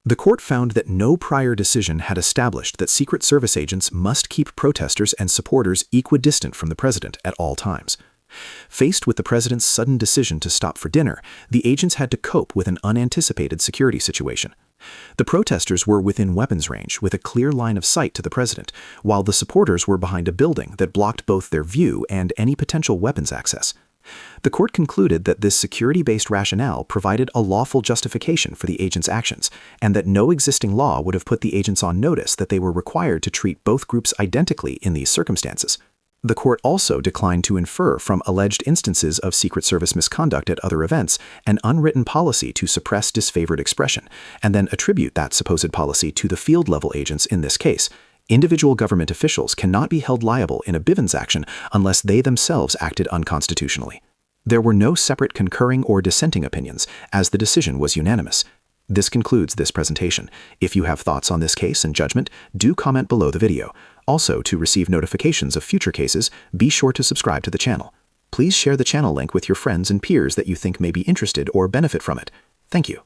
A: The court found that no prior decision had established that Secret Service agents must keep protesters and supporters equidistant from the president at all times. Faced with the president's sudden decision to stop for dinner, the agents had to cope with an unanticipated security situation. The protesters were within weapons range with a clear line of sight to the president, while the supporters were behind a building that blocked both their view and any potential weapons access. The court concluded that this security-based rationale provided a lawful justification for the agents' actions, and that no existing law would have put the agents on notice that they were required to treat both groups identically in these circumstances. The court also declined to infer from alleged instances of Secret Service misconduct at other events an unwritten policy to suppress disfavored expression, and then attribute that supposed policy to the field-level agents in this case. Individual government officials cannot be held liable in a Bivens action unless they themselves acted unconstitutionally. There were no separate concurring or dissenting opinions, as the decision was unanimous. This concludes this presentation. If you have thoughts on this case and judgment, do comment below the video. Also, to receive notifications of future cases, be sure to subscribe to the channel. Please share the channel link with your friends and peers that you think may be interested or benefit from it. Thank you.